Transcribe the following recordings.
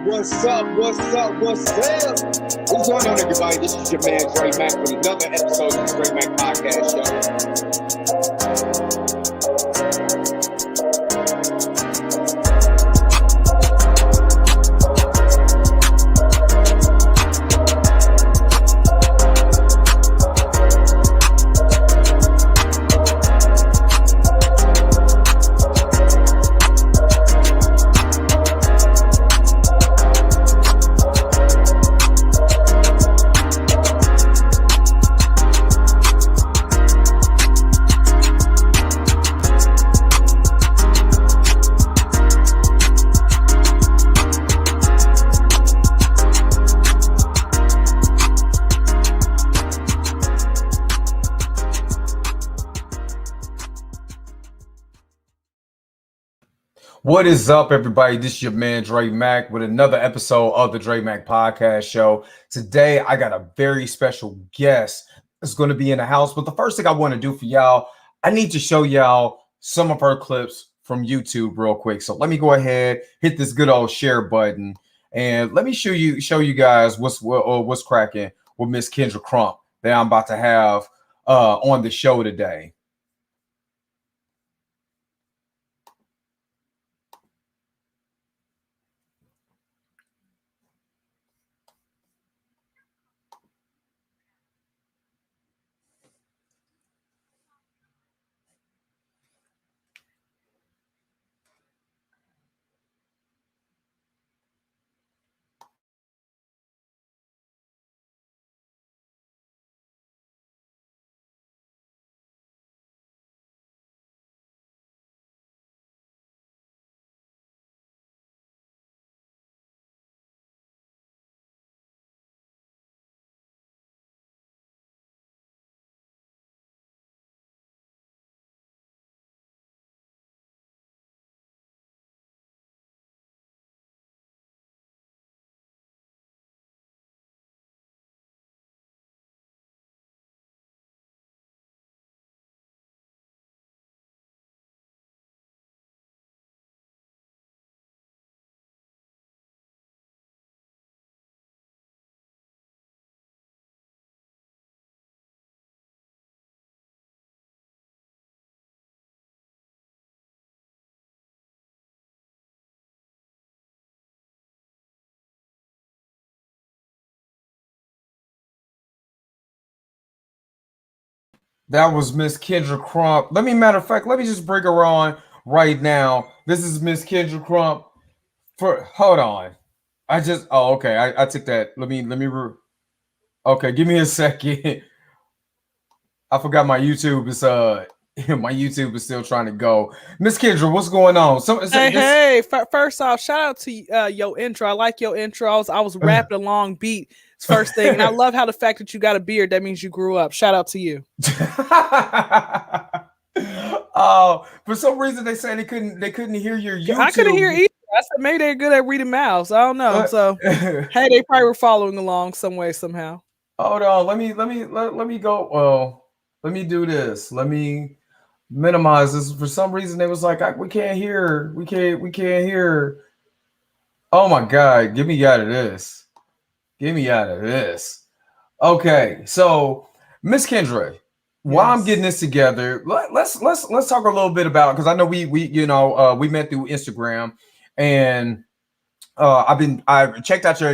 What's up? What's up? What's up? What's going on, everybody? This is your man, Dre Mack, with another episode of the Dre Mack Podcast What is up, everybody? This is your man, Dre Mack, with another episode of the Dre Mack Podcast Show. Today, I got a very special guest that's going to be in the house. But the first thing I want to do for y'all, I need to show y'all some of her clips from YouTube real quick. So let me go ahead, hit this good old share button, and let me show you guys what's cracking with Miss Kyndra Crump that I'm about to have on the show today. That was Miss Kyndra Crump. Matter of fact, let me just bring her on right now. This is Miss Kyndra Crump. Hold on. Okay. I took that. Okay, give me a second. I forgot my YouTube is my YouTube is still trying to go. Miss Kyndra, what's going on? First off, shout out to your intro. I like your intro. I was rapping a long beat. First thing, and I love how the fact that you got a beard, that means you grew up. Shout out to you. Oh, for some reason they say they couldn't hear your YouTube. I couldn't hear either. I said maybe they're good at reading mouths. I don't know. So hey, they probably were following along some way, somehow. Hold on, let me go. Well, let me do this. Let me minimize this. For some reason they was like, we can't hear. We can't hear. Oh my God, get me out of this. Get me out of this. Okay, so Miss Kyndra, while I'm getting this together, let's talk a little bit about, because I know we met through Instagram, and I checked out your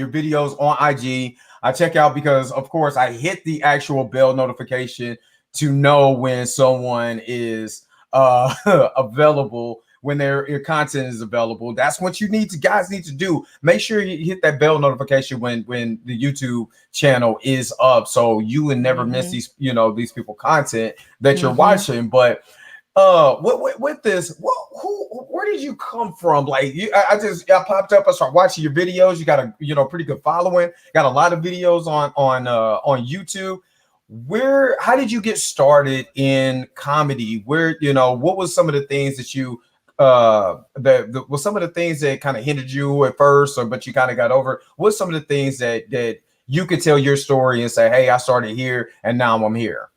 videos on IG. I check out because of course I hit the actual bell notification to know when someone is available, when your content is available. That's what guys need to do. Make sure you hit that bell notification when the YouTube channel is up, so you will never miss these people content that you're watching. But with this, where did you come from? Like, I popped up, I started watching your videos. You got a pretty good following, got a lot of videos on YouTube. How did you get started in comedy? What was some of the things that you was some of the things that kind of hindered you at first, but you kind of got over? What's some of the things that you could tell your story and say, hey, I started here and now I'm here?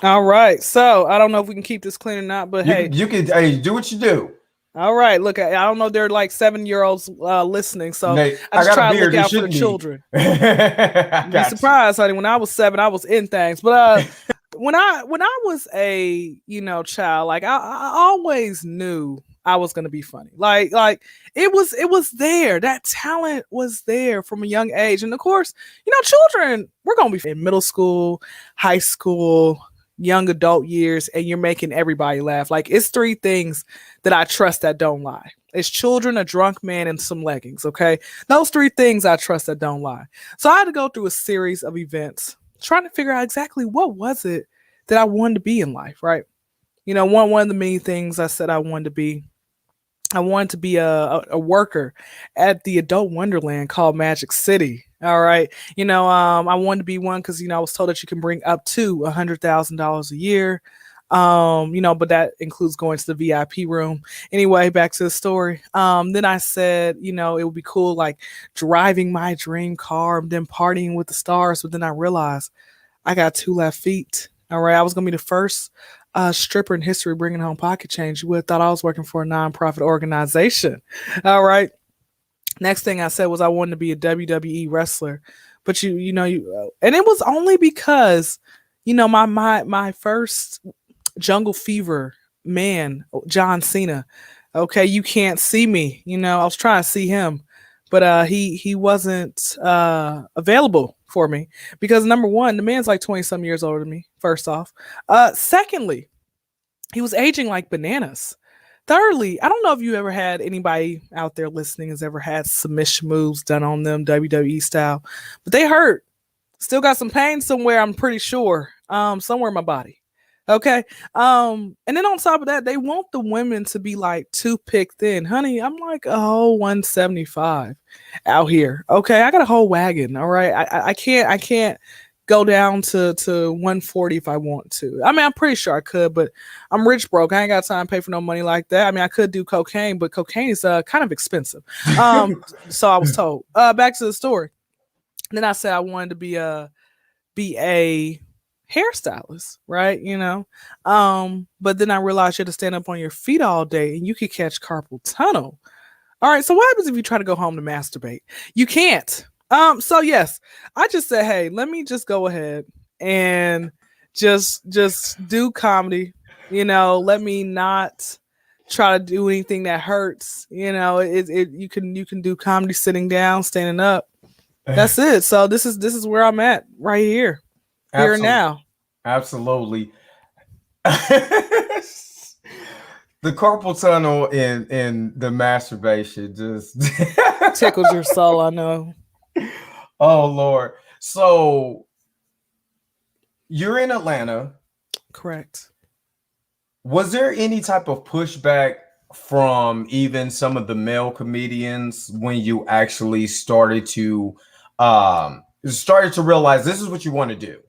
All right. So I don't know if we can keep this clean or not, but you can do what you do. All right. Look, I don't know. There are like 7-year-olds listening, so Nate, I I just got a try to beard. look It out for the shouldn't be. children. I You'd be got surprised, honey. When I was 7, I was in things. But when I was a child, like I always knew I was gonna be funny. Like it was there. That talent was there from a young age. And of course, children, we're gonna be in middle school, high school, young adult years, and you're making everybody laugh. Like it's 3 things that I trust that don't lie. It's children, a drunk man, and some leggings. Okay. Those 3 things I trust that don't lie. So I had to go through a series of events trying to figure out exactly what was it that I wanted to be in life, right? One of the many things I said I wanted to be. I wanted to be a worker at the adult wonderland called Magic City. All right. I wanted to be one because, I was told that you can bring up to $100,000 a year. But that includes going to the VIP room. Anyway, back to the story. Then I said, it would be cool, like driving my dream car and then partying with the stars. But then I realized I got 2 left feet. All right. I was going to be the first stripper in history bringing home pocket change. You would have thought I was working for a nonprofit organization. All right. Next thing I said was I wanted to be a WWE wrestler, but and it was only because, my first Jungle Fever man, John Cena. Okay, you can't see me. I was trying to see him, but he wasn't available for me because number one, the man's like 20 some years older than me. First off, secondly, he was aging like bananas. Thirdly, I don't know if you ever had anybody out there listening has ever had submission moves done on them WWE style, but they hurt. Still got some pain somewhere, I'm pretty sure. Somewhere in my body. Okay. And then on top of that, they want the women to be like toothpick thin. Honey, I'm like a whole 175 out here. Okay. I got a whole wagon. All right. I can't go down to 140 if I want to. I mean, I'm pretty sure I could, but I'm rich broke. I ain't got time to pay for no money like that. I mean, I could do cocaine, but cocaine is kind of expensive. So I was told. Back to the story. Then I said I wanted to be a hairstylist, right? But then I realized you had to stand up on your feet all day and you could catch carpal tunnel. All right, so what happens if you try to go home to masturbate? You can't. So yes, I just said, hey, let me just go ahead and just do comedy. Let me not try to do anything that hurts. You can do comedy sitting down, standing up. That's it. So this is where I'm at right here. Here and now. Absolutely. The carpal tunnel and the masturbation just tickles your soul, I know. Oh Lord. So you're in Atlanta. Correct. Was there any type of pushback from even some of the male comedians when you actually started to realize this is what you want to do?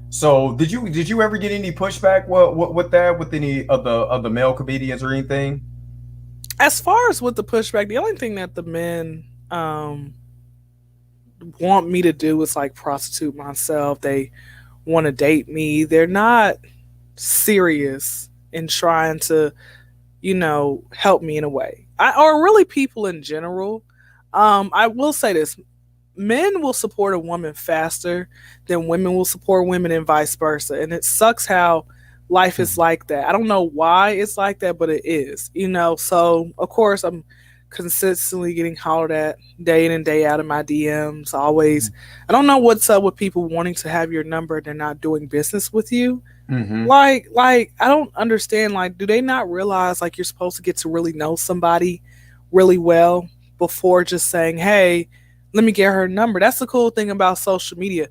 So did you ever get any pushback with any of the male comedians or anything? As far as with the pushback, the only thing that the men want me to do is like prostitute myself. They want to date me. They're not serious in trying to, help me in a way. Or really people in general. I will say this. Men will support a woman faster than women will support women and vice versa. And it sucks how life is like that. I don't know why it's like that, but it is, So, of course, I'm consistently getting hollered at day in and day out in my DMs. Always. I don't know what's up with people wanting to have your number and they're not doing business with you. Mm-hmm. Like, I don't understand. Like, do they not realize like you're supposed to get to really know somebody really well before just saying, hey, let me get her number? That's the cool thing about social media.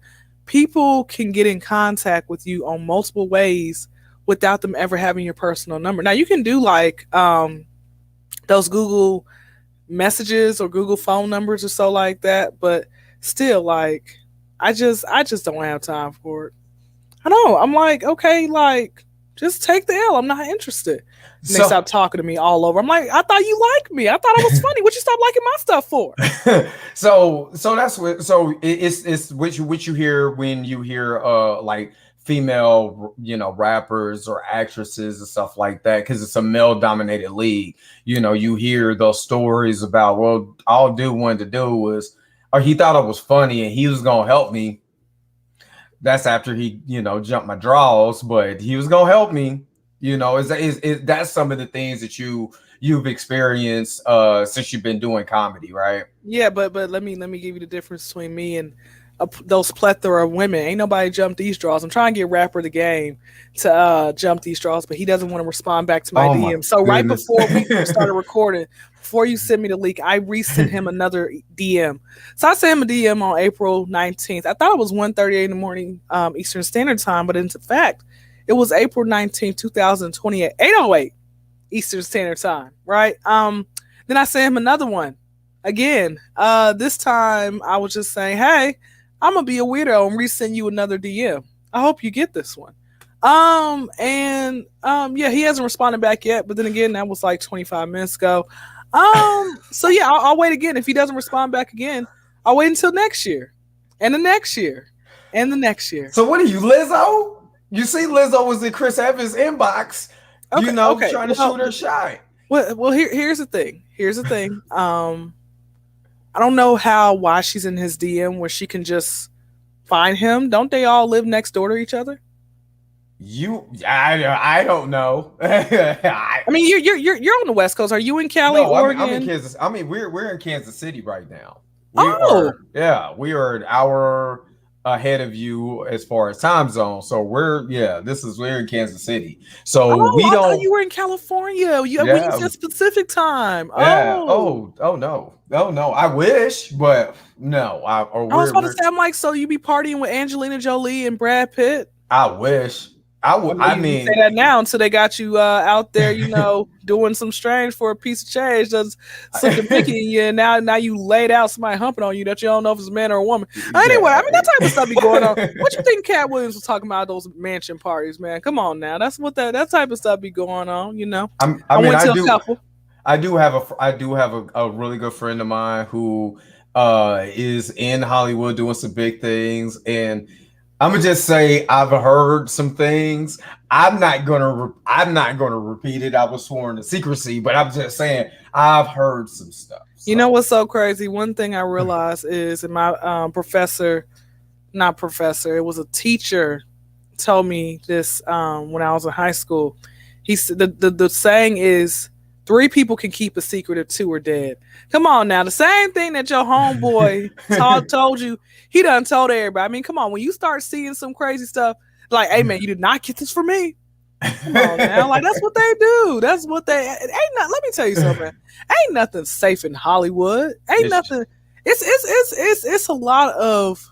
People can get in contact with you on multiple ways without them ever having your personal number. Now you can do like those Google messages or Google phone numbers or so like that, but still, like, I just don't have time for it. I know. I'm like, okay, like, Just take the L. I'm not interested. And they So- stopped talking to me all over. I'm like, I thought you liked me. I thought I was funny. What you stop liking my stuff for? so that's what. So it's what you hear when you hear like female, rappers or actresses and stuff like that, because it's a male dominated league. You hear those stories about, well, all dude wanted to do was, or he thought I was funny and he was gonna help me. That's after he, jumped my draws, but he was gonna help me. Is that's some of the things that you've experienced since you've been doing comedy, right? Yeah, but let me give you the difference between me and those plethora of women. Ain't nobody jumped these draws. I'm trying to get Rapper the Game to jump these draws, but he doesn't want to respond back to my DM. So right before we started recording, before you sent me the leak, I resent him another DM. So I sent him a DM on April 19th. I thought it was 1:38 in the morning Eastern Standard Time, but in fact, it was April 19th, 2020 at 8:08 Eastern Standard Time, right? Then I sent him another one. Again, this time I was just saying, hey, I'm gonna be a weirdo and resend you another DM. I hope you get this one. Yeah, he hasn't responded back yet, but then again, that was like 25 minutes ago. So yeah, I'll wait again. If he doesn't respond back again, I'll wait until next year, and the next year, and the next year. So what are you, Lizzo? You see, Lizzo was in Chris Evans' inbox, trying to shoot her shot. Well, here's the thing. I don't know why she's in his DM where she can just find him. Don't they all live next door to each other? I don't know. I mean, you're on the West Coast. Are you in Cali, Oregon? I'm in Kansas. I mean, we're in Kansas City right now. We are an hour ahead of you as far as time zone. So we're in Kansas City. So I thought you were in California. We use specific time. Yeah. Oh no. I wish, but no. I was about to say, I'm like, so you be partying with Angelina Jolie and Brad Pitt? I wish. I mean, say that now until they got you out there, doing some strange for a piece of change, just something picky in you, and now you laid out somebody humping on you that you don't know if it's a man or a woman. Anyway, I mean, that type of stuff be going on. What you think Cat Williams was talking about those mansion parties, man? Come on now, that's what that type of stuff be going on, I do have a really good friend of mine who is in Hollywood doing some big things, and I'm gonna just say I've heard some things. I'm not gonna repeat it. I was sworn to secrecy, but I'm just saying I've heard some stuff. So. You know what's so crazy? One thing I realized is, and my it was a teacher told me this when I was in high school. He said the saying is, 3 people can keep a secret if 2 are dead. Come on now. The same thing that your homeboy told you, he done told everybody. I mean, come on. When you start seeing some crazy stuff, like, hey, man, you did not get this from me. Come on now. Like, that's what they do. That's what let me tell you something. Ain't nothing safe in Hollywood. Ain't nothing. It's a lot of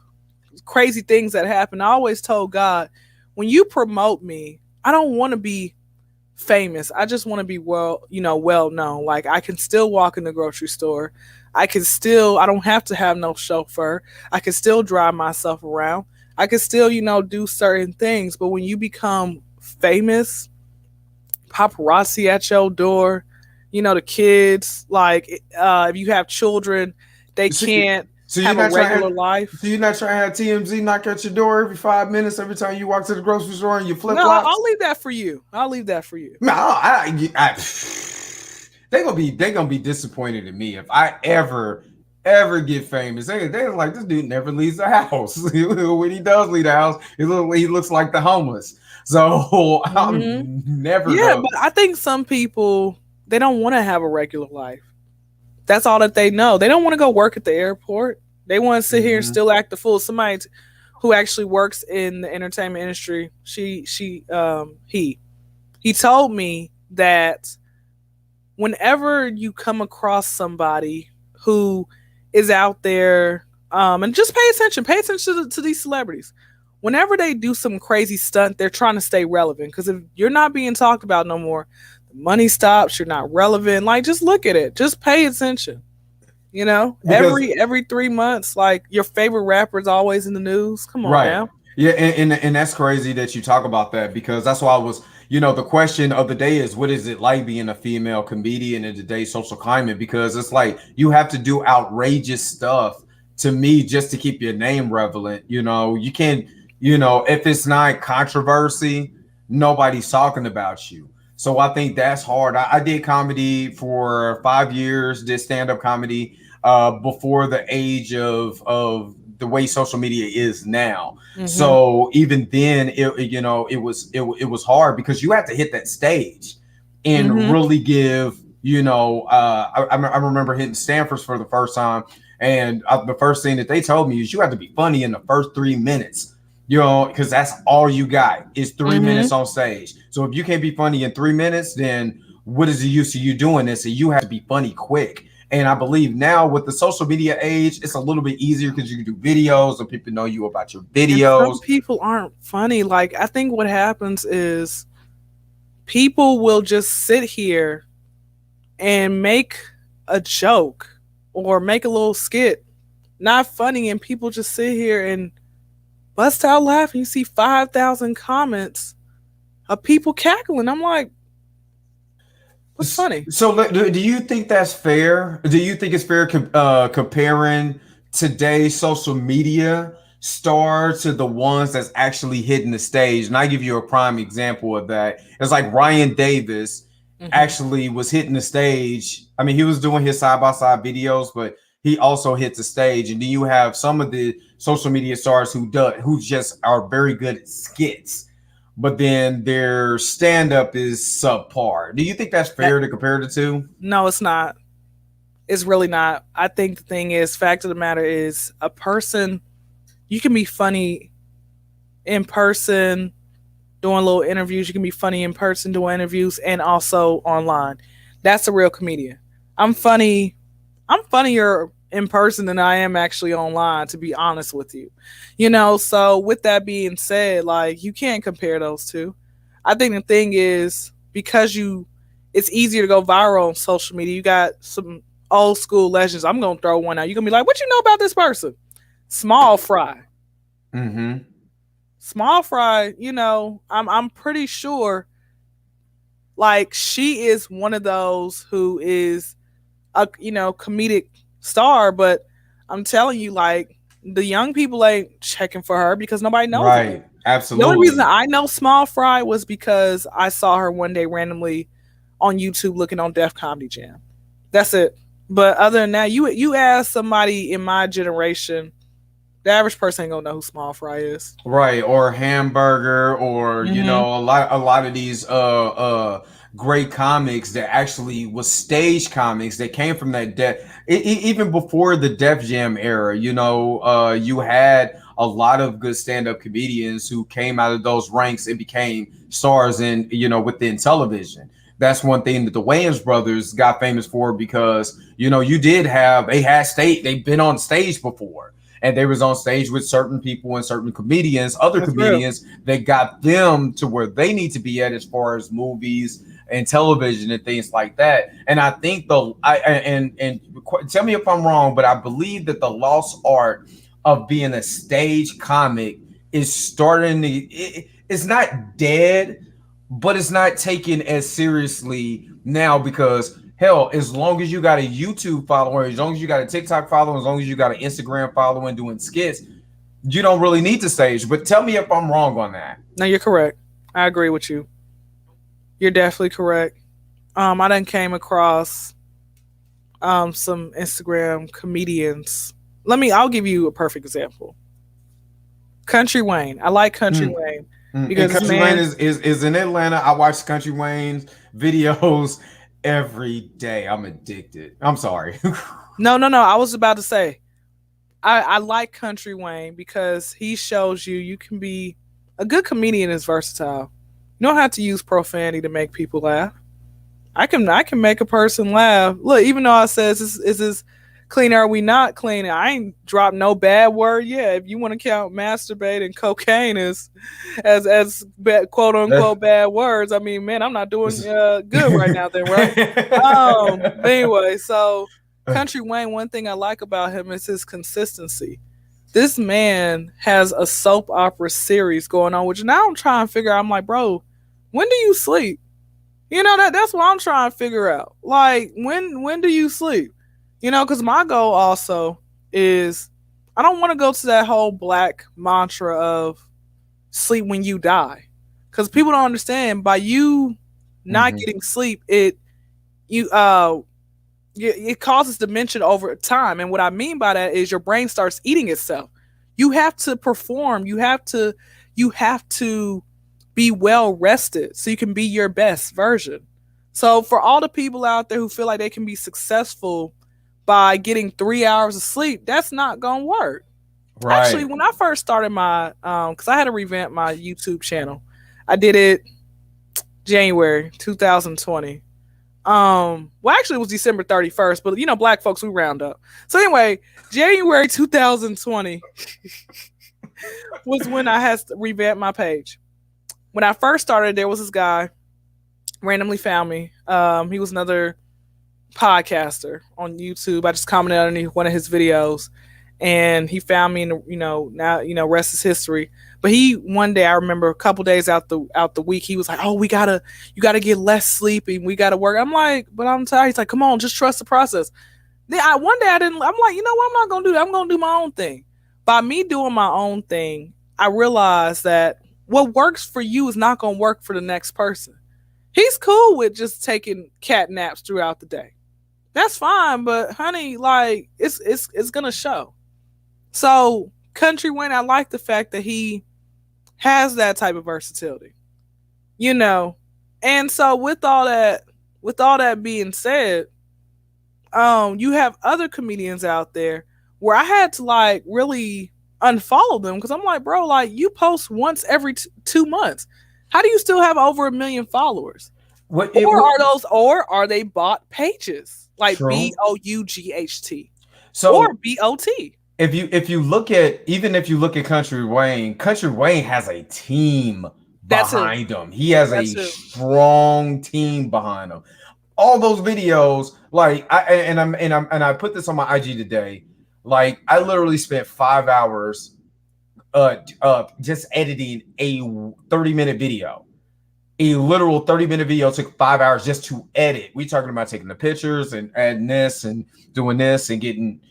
crazy things that happen. I always told God, when you promote me, I don't want to be famous. I just want to be well known. Like, I can still walk in the grocery store. I don't have to have no chauffeur. I can still drive myself around. I can still, do certain things. But when you become famous, paparazzi at your door, the kids, like, if you have children, they can't have a regular life. So you're not trying to have TMZ knock at your door every 5 minutes every time you walk to the grocery store and you flip flops? No, I'll leave that for you. No, they're gonna be disappointed in me if I ever get famous. They're like, this dude never leaves the house. When he does leave the house, he looks like the homeless. So I'm never. Yeah, but I think some people, they don't want to have a regular life. That's all that they know. They don't want to go work at the airport. They want to sit here and still act the fool. Somebody who actually works in the entertainment industry, he told me that whenever you come across somebody who is out there, and just pay attention to these celebrities. Whenever they do some crazy stunt, they're trying to stay relevant. Because if you're not being talked about no more, money stops, you're not relevant. Like, just look at it, just pay attention. Every 3 months, like, your favorite rapper is always in the news. Come on now. Yeah, and that's crazy that you talk about that, because that's why I was the question of the day is, what is it like being a female comedian in today's social climate? Because it's like you have to do outrageous stuff to me just to keep your name relevant. You can't, if it's not controversy, nobody's talking about you. So I think that's hard. I did comedy for 5 years, did stand-up comedy before the age of the way social media is now. Mm-hmm. So even then, it was hard because you have to hit that stage and really give. I remember hitting Stanford's for the first time, and the first thing that they told me is you have to be funny in the first 3 minutes. Because that's all you got is 3 minutes on stage. So if you can't be funny in 3 minutes, then what is the use of you doing this? So you have to be funny quick. And I believe now with the social media age, it's a little bit easier because you can do videos and people know you about your videos. And some people aren't funny. Like, I think what happens is people will just sit here and make a joke or make a little skit, not funny, and people just sit here and bust out laughing. You see 5,000 comments of people cackling. I'm like, what's funny? So do you think that's fair? Do you think it's fair comparing today's social media star to the ones that's actually hitting the stage? And I give you a prime example of that. It's like Ryan Davis actually was hitting the stage. I mean, he was doing his side-by-side videos, but he also hits the stage. And then you have some of the social media stars who just are very good at skits, but then their stand-up is subpar. Do you think that's fair to compare the two? No, it's not. It's really not. I think the thing is, fact of the matter is, a person, you can be funny in person doing little interviews. You can be funny in person doing interviews and also online. That's a real comedian. I'm funnier in person than I am actually online, to be honest with you. So with that being said, like, you can't compare those two. I think the thing is, because it's easier to go viral on social media. You got some old school legends. I'm going to throw one out. You're going to be like, what you know about this person? Small Fry. Small Fry, I'm pretty sure, like, she is one of those who is a, comedic star, but I'm telling you, like, the young people ain't checking for her because nobody knows her. Right, absolutely. The only reason I know Small Fry was because I saw her one day randomly on YouTube looking on Def Comedy Jam. That's it. But other than that, you ask somebody in my generation, the average person ain't gonna know who Small Fry is. Right, or Hamburger, or a lot of these great comics that actually was stage comics that came from that even before the Def Jam era. You had a lot of good stand-up comedians who came out of those ranks and became stars in within television. That's one thing that the Wayans brothers got famous for, because they've been on stage before. And they was on stage with certain people and certain comedians, comedians that got them to where they need to be at as far as movies and television and things like that. And I think and tell me if I'm wrong, but I believe that the lost art of being a stage comic is starting to, it's not dead, but it's not taken as seriously now, because hell, as long as you got a YouTube follower, as long as you got a TikTok follower, as long as you got an Instagram following doing skits, you don't really need the stage. But tell me if I'm wrong on that. No, you're correct. I agree with you. You're definitely correct. I done came across some Instagram comedians. I'll give you a perfect example. Country Wayne. I like Country Wayne. Because Country Wayne is in Atlanta. I watch Country Wayne's videos every day. I'm addicted. I'm sorry. No. I was about to say, I like Country Wayne because he shows you can be a good comedian is versatile. You don't have to use profanity to make people laugh. I can make a person laugh. Look, even though I said, is this clean or are we not clean? I ain't dropped no bad word yet. If you want to count masturbate and cocaine as quote unquote bad words, I mean, man, I'm not doing good right now then, right? Anyway, so Country Wayne, one thing I like about him is his consistency. This man has a soap opera series going on, which now I'm trying to figure out. I'm like, bro, When do you sleep? You know, that's what I'm trying to figure out. Like, when do you sleep? You know, because my goal also is I don't want to go to that whole black mantra of sleep when you die. Because people don't understand, by you not getting sleep, it causes dementia over time. And what I mean by that is your brain starts eating itself. You have to perform. You have to be well rested so you can be your best version. So for all the people out there who feel like they can be successful by getting 3 hours of sleep, that's not gonna work. Right. Actually, when I first started my because I had to revamp my YouTube channel, I did it January 2020. Well, actually it was December 31st, but you know, black folks, we round up. So anyway, January 2020 was when I had to revamp my page. When I first started, there was this guy randomly found me. He was another podcaster on YouTube. I just commented underneath one of his videos, and he found me. And now rest is history. But he one day, I remember a couple days out the week, he was like, "Oh, you gotta get less sleep and we gotta work." I'm like, "But I'm tired." He's like, "Come on, just trust the process." Then one day I didn't. I'm like, you know what? I'm not gonna do that. I'm gonna do my own thing. By me doing my own thing, I realized that what works for you is not gonna work for the next person. He's cool with just taking cat naps throughout the day. That's fine, but honey, like it's gonna show. So Country Wayne, I like the fact that he has that type of versatility, you know. And so with all that being said, you have other comedians out there where I had to like really unfollow them because I'm like, bro, like you post once every 2 months. How do you still have over 1 million followers? Are they bot pages like BOUGHT or BOT? If you look at Country Wayne has a team behind him. He has a strong team behind him. All those videos, like I put this on my IG today. Like I literally spent 5 hours just editing a 30-minute video. A literal 30-minute video took 5 hours just to edit. We talking about taking the pictures and adding this and doing this and getting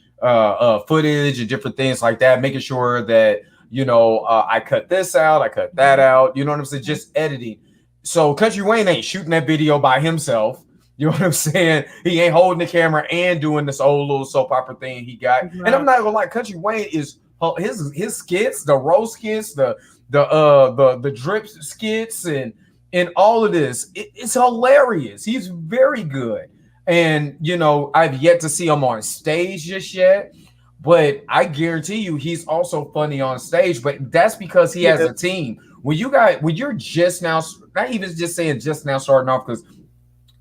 footage and different things like that, making sure that I cut this out, I cut that out. You know what I'm saying? Just editing. So Country Wayne ain't shooting that video by himself. You know what I'm saying? He ain't holding the camera and doing this old little soap opera thing he got. Right. And I'm not gonna lie, Country Wayne is his skits, the roast skits, the drip skits, and all of this. It's hilarious. He's very good. And I've yet to see him on stage just yet, but I guarantee you he's also funny on stage. But that's because he has a team. When you're just now, not even just saying just now starting off, because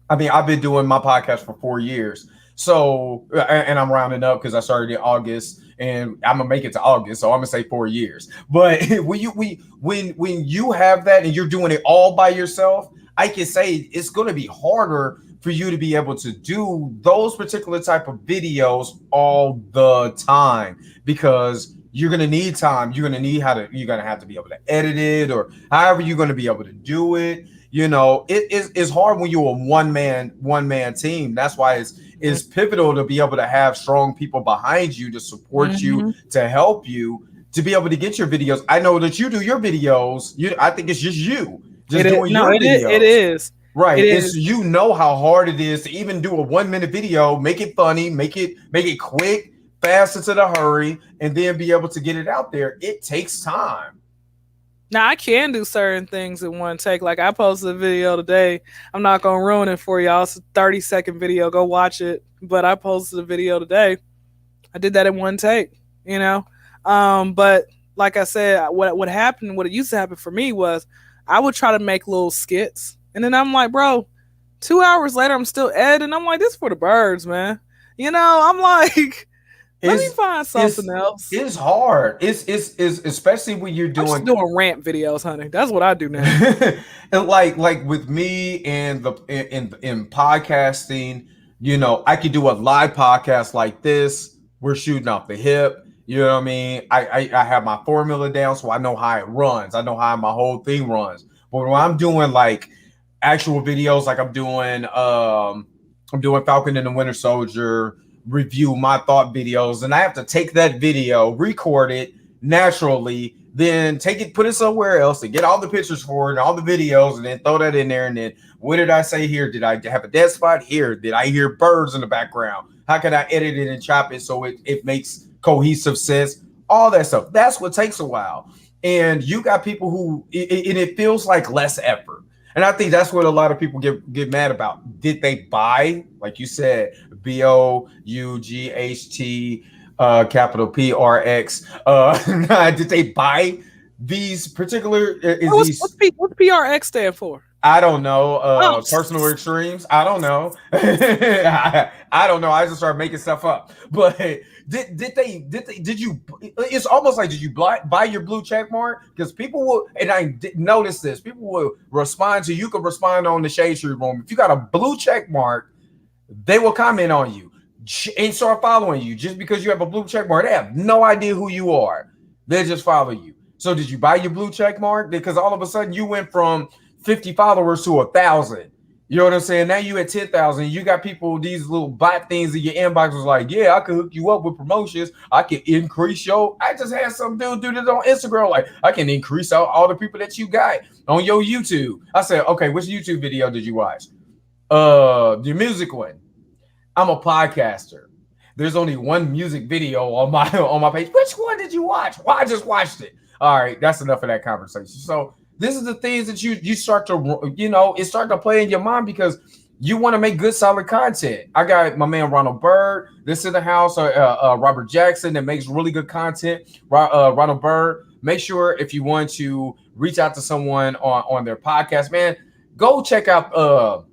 I mean, I've been doing my podcast for 4 years. So, and I'm rounding up because I started in August and I'm gonna make it to August. So I'm gonna say 4 years. But when you have that and you're doing it all by yourself, I can say it's going to be harder for you to be able to do those particular type of videos all the time, because you're going to need time. You're going to have to be able to edit it, or however you're going to be able to do it. It's hard when you're a one man team. That's why it's pivotal to be able to have strong people behind you to support you, to help you, to be able to get your videos. I know that you do your videos. I think it's just you doing your videos. It is. Right. It's how hard it is to even do a 1 minute video, make it funny, make it quick, fast into the hurry, and then be able to get it out there. It takes time. Now I can do certain things in one take. Like I posted a video today. I'm not gonna ruin it for y'all. It's a 30-second video. Go watch it. But I posted a video today. I did that in one take, But like I said, what happened, what it used to happen for me was I would try to make little skits. And then I'm like, bro, 2 hours later, I'm still editing. I'm like, this is for the birds, man. I'm like, let me find something else. It's hard. It's especially when you're doing I'm just doing rant videos, honey. That's what I do now. And like with me and in podcasting, I could do a live podcast like this. We're shooting off the hip. You know what I mean? I have my formula down, so I know how it runs. I know how my whole thing runs. But when I'm doing like actual videos, like I'm doing Falcon and the Winter Soldier review, my thought videos, and I have to take that video, record it naturally, then take it, put it somewhere else, and get all the pictures for it and all the videos, and then throw that in there. And then what did I say here? Did I have a dead spot here? Did I hear birds in the background? How can I edit it and chop it so it makes cohesive sense? All that stuff. That's what takes a while. And you got people who it feels like less effort. And I think that's what a lot of people get mad about. Did they buy, like you said, BOUGHT capital PRX? Did they buy these particular? What's PRX stand for? I don't know. Personal extremes. I don't know. I don't know. I just started making stuff up. But did you? It's almost like, did you buy your blue check mark? Because people will, and I did notice this. People will respond to you. Can respond on the Shade Tree Room. If you got a blue check mark, they will comment on you and start following you just because you have a blue check mark. They have no idea who you are. They just follow you. So did you buy your blue check mark? Because all of a sudden you went from 50 followers to 1,000. You know what I'm saying? Now you at 10,000. You got people, these little bot things in your inbox was like, yeah, I could hook you up with promotions. I can increase your. I just had some dude do this on Instagram. Like, I can increase all the people that you got on your YouTube. I said, okay, which YouTube video did you watch? The music one. I'm a podcaster. There's only one music video on my page. Which one did you watch? Well, I just watched it. All right, that's enough of that conversation. So this is the things that you start to, it starts to play in your mind because you want to make good, solid content. I got my man Ronald Bird, this in the house, Robert Jackson that makes really good content. Ronald Bird, make sure if you want to reach out to someone on their podcast, man, go check out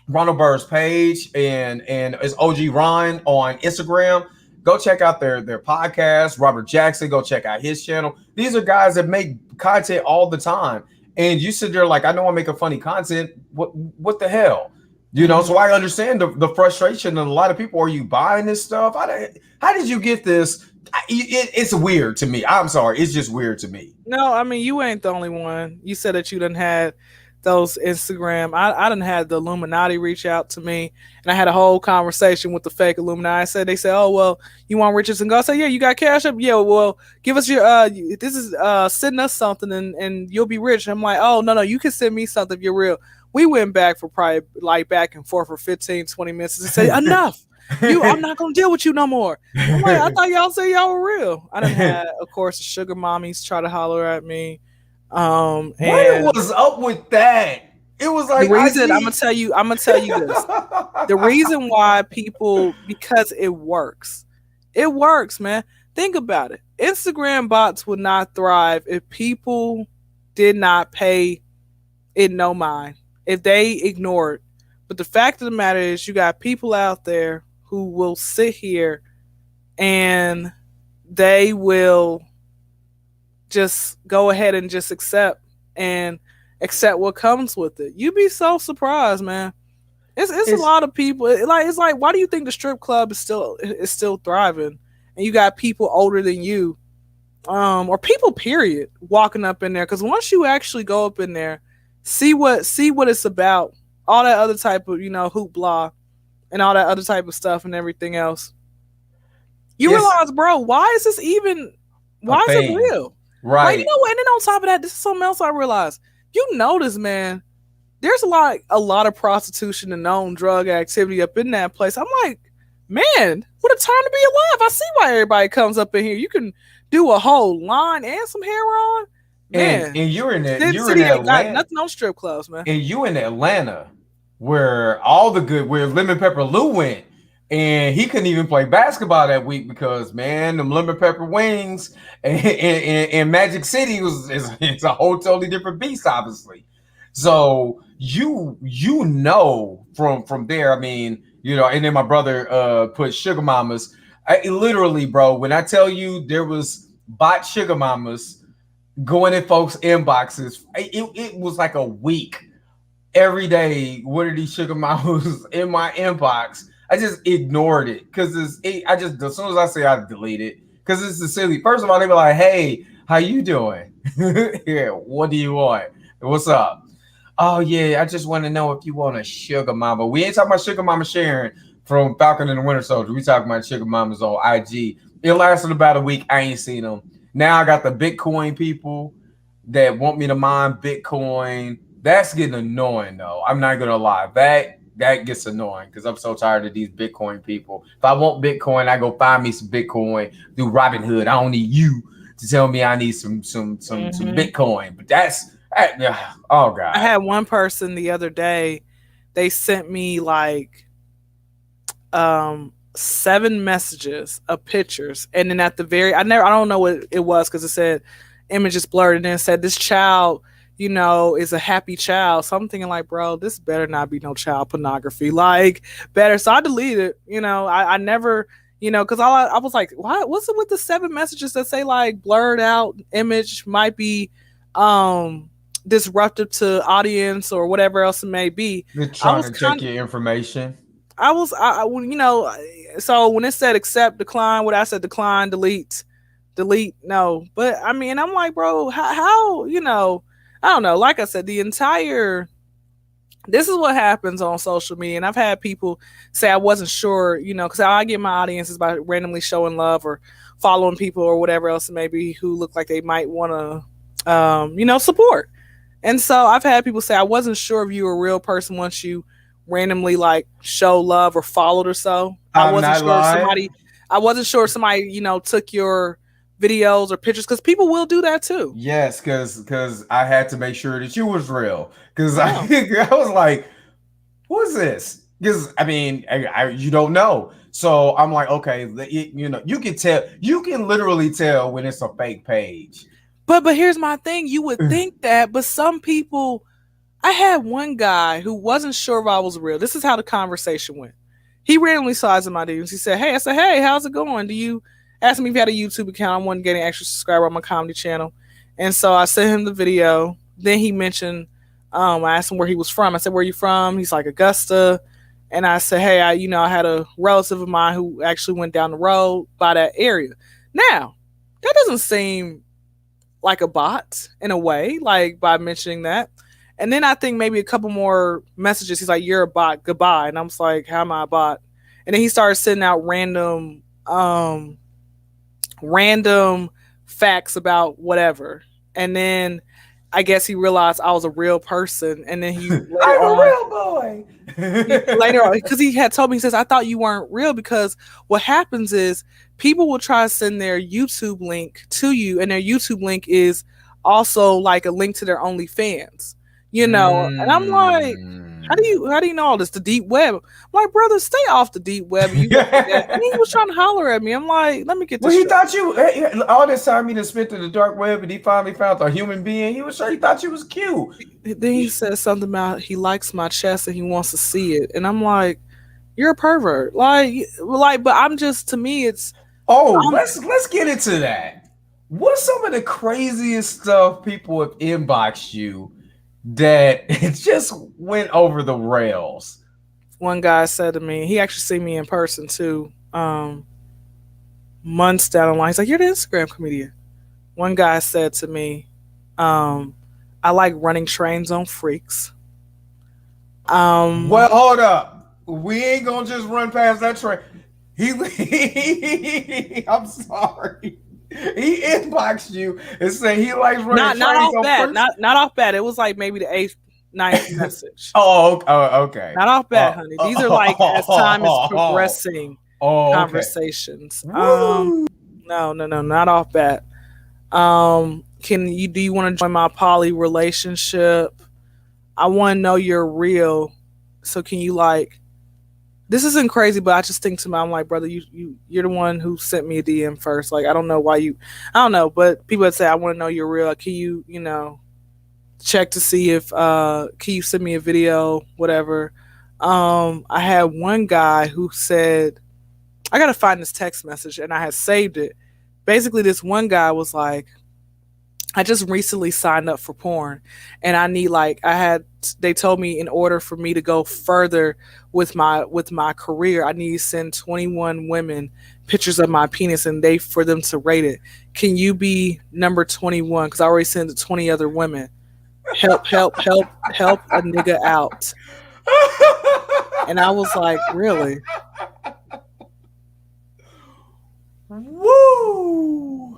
Ronald Bird's page and it's OG Ron on Instagram. Go check out their podcast. Robert Jackson, go check out his channel. These are guys that make content all the time. And you sit there like, I know I'm making funny content. What the hell? So I understand the frustration of a lot of people. Are you buying this stuff? How did you get this? It's weird to me. I'm sorry. It's just weird to me. No, I mean, you ain't the only one. You said that you done had those Instagram. I done had the Illuminati reach out to me, and I had a whole conversation with the fake Illuminati. They said, oh, well, you want riches and go? I said, yeah, you got cash up? Yeah, well, give us your, this is, send us something and you'll be rich. And I'm like, oh, no, you can send me something if you're real. We went back for probably like back and forth for 15, 20 minutes and said, enough. I'm not going to deal with you no more. I'm like, I thought y'all said y'all were real. I done had, of course, the sugar mommies try to holler at me. What was up with that? It was like the reason I'm gonna tell you this. The reason why people, because it works, man. Think about it. Instagram bots would not thrive if people did not pay it no mind, if they ignored. But the fact of the matter is, you got people out there who will sit here and they will just go ahead and just accept what comes with it. You'd be so surprised, man. It's a lot of people. It's like, why do you think the strip club is still thriving? And you got people older than you, or people period, walking up in there. Because once you actually go up in there, see what it's about, all that other type of hoopla and all that other type of stuff and everything else, you realize, bro, why is this even? Why is it real? Right. Like, and then on top of that, this is something else I realized. You notice, man, there's a lot of prostitution and known drug activity up in that place. I'm like, man, what a time to be alive. I see why everybody comes up in here. You can do a whole line and some heroin. Man. And you're in Atlanta. Nothing on strip clubs, man. And you in Atlanta, where where Lemon Pepper Lou went. And he couldn't even play basketball that week because, man, them lemon pepper wings and Magic City it's a whole totally different beast, obviously. So you from there. I mean, and then my brother put sugar mamas. Literally, bro, when I tell you there was bot sugar mamas going in folks' inboxes, it was like a week. Every day, what are these sugar mamas in my inbox? I just ignored it because as soon as I say I delete it, because it's a silly. First of all, they be like, "Hey, how you doing? Yeah, what do you want? What's up?" Oh yeah, I just want to know if you want a sugar mama. We ain't talking about sugar mama Sharon from Falcon and the Winter Soldier. We talking about sugar mamas on IG. It lasted about a week. I ain't seen them. Now I got the Bitcoin people that want me to mine Bitcoin. That's getting annoying though. I'm not gonna lie. That gets annoying because I'm so tired of these Bitcoin people. If I want Bitcoin, I go find me some Bitcoin through Robinhood. I don't need you to tell me I need some Bitcoin. But oh god. I had one person the other day. They sent me like 7 messages of pictures, and then at the I don't know what it was because it said images blurred, and then it said this child, is a happy child. So I'm thinking like, bro, this better not be no child pornography. Like, better. So I deleted it. I never, because I was like, what's it with the 7 messages that say like blurred out image might be disruptive to audience or whatever else it may be. They're trying to check your information. So when it said accept, decline, what I said, decline, delete, no. But I mean, I'm like, bro, how I don't know. Like I said, this is what happens on social media. And I've had people say I wasn't sure, because how I get my audiences by randomly showing love or following people or whatever else it may be who look like they might want to, support. And so I've had people say I wasn't sure if you were a real person once you randomly like show love or followed or so. I wasn't sure if somebody, took your videos or pictures, because people will do that too. Yes, because I had to make sure that you was real. Because I was like, who's this? Because I mean, you don't know. So I'm like, okay, you can tell. You can literally tell when it's a fake page. But here's my thing. You would think that, but some people. I had one guy who wasn't sure if I was real. This is how the conversation went. He randomly saw us in my DMs. He said, "Hey," I said, "Hey, how's it going? Do you?" Asked me if he had a YouTube account. I wasn't getting an extra subscriber on my comedy channel, and so I sent him the video. Then he mentioned, I asked him where he was from. I said, "Where are you from?" He's like, "Augusta," and I said, "Hey, I had a relative of mine who actually went down the road by that area." Now, that doesn't seem like a bot in a way, like by mentioning that. And then I think maybe a couple more messages. He's like, "You're a bot. Goodbye." And I'm just like, "How am I a bot?" And then he started sending out random facts about whatever. And then I guess he realized I was a real person. And then he I'm a real boy. Later on, because he had told me, he says, "I thought you weren't real," because what happens is people will try to send their YouTube link to you, and their YouTube link is also like a link to their OnlyFans. And I'm like, how do you know all this? The deep web. I'm like, brother, stay off the deep web. And he was trying to holler at me. I'm like, let me get this. Well, he thought you all this time he done spent to the dark web, and he finally found a human being. He was sure he thought you was cute. Then he said something about he likes my chest and he wants to see it. And I'm like, you're a pervert. Like, but I'm just, to me, it's. Let's get into that. What's some of the craziest stuff people have inboxed you that it just went over the rails? One guy said to me, he actually seen me in person too, months down the line. He's like, "You're the Instagram comedian." One guy said to me, "I like running trains on freaks." Well, hold up. We ain't gonna just run past that train. I'm sorry. He inboxed you and said he likes running not off bat. Not off bat. It was like maybe the 8th, 9th message. Okay. Not off bat, honey. These are like as time is progressing conversations. Okay. No, not off bat. Do you want to join my poly relationship? I want to know you're real. So can you like? This isn't crazy, but I just think to I'm like, brother, you're the one who sent me a DM first. Like, I don't know why I don't know, but people would say, "I want to know you're real. Can you, check to see if, can you send me a video, whatever." I had one guy who said, I got to find this text message, and I had saved it. Basically, this one guy was like, "I just recently signed up for porn, and I need they told me in order for me to go further with my career, I need to send 21 women pictures of my penis and for them to rate it. Can you be number 21? Because I already sent it to 20 other women." help a nigga out. And I was like, really? Woo!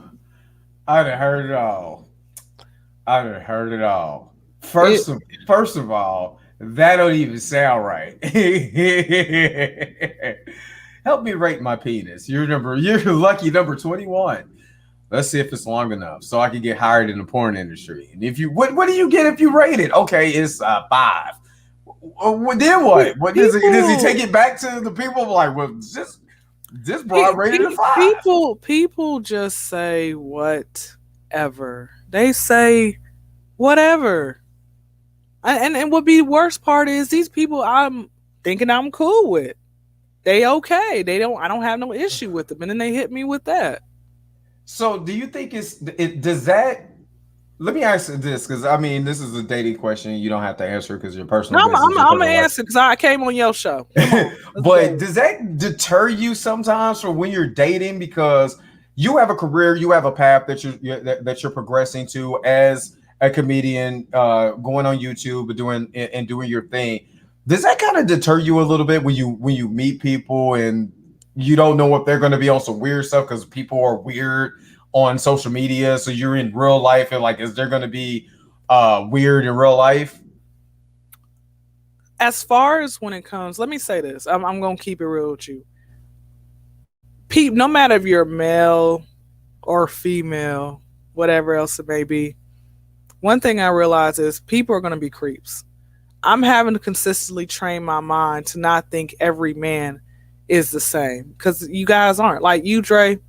I done heard it all. I done heard it all. First of all, that don't even sound right. Help me rate my penis. You're lucky number 21. Let's see if it's long enough so I can get hired in the porn industry. And if you what do you get if you rate it? Okay, it's 5. Then what? What does he take it back to the people like, well, this broad rated a 5? People just say whatever. They say whatever. And what be the worst part is these people I'm thinking I'm cool with. They okay. I don't have no issue with them. And then they hit me with that. So do you think does that, let me ask this, because I mean, this is a dating question. You don't have to answer because your personal business. I'm going to answer because I came on your show. But does that deter you sometimes from when you're dating? Because you have a career, you have a path that you're progressing to as a comedian, going on YouTube and doing your thing. Does that kind of deter you a little bit when you meet people and you don't know if they're going to be on some weird stuff because people are weird on social media? So you're in real life and like, is there going to be weird in real life? As far as when it comes, let me say this. I'm going to keep it real with you. No matter if you're male or female, whatever else it may be, one thing I realize is people are going to be creeps. I'm having to consistently train my mind to not think every man is the same, because you guys aren't. Like you, Dre,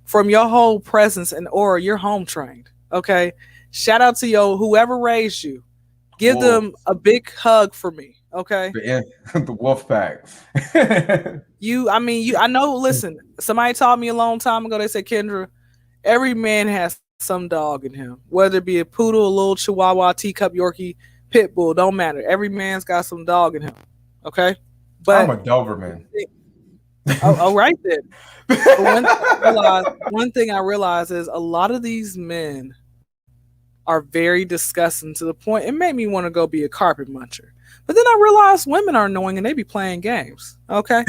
from your whole presence and aura, you're home trained. Okay, shout out to whoever raised you. Give them a big hug for me. Okay, the wolf pack. I know. Listen, somebody taught me a long time ago. They said, Kyndra, every man has some dog in him, whether it be a poodle, a little chihuahua, teacup yorkie, pit bull, don't matter. Every man's got some dog in him. Okay, but I'm a Doberman. Oh, right then. One thing I realize is a lot of these men are very disgusting to the point it made me want to go be a carpet muncher. But then I realized women are annoying and they be playing games. Okay,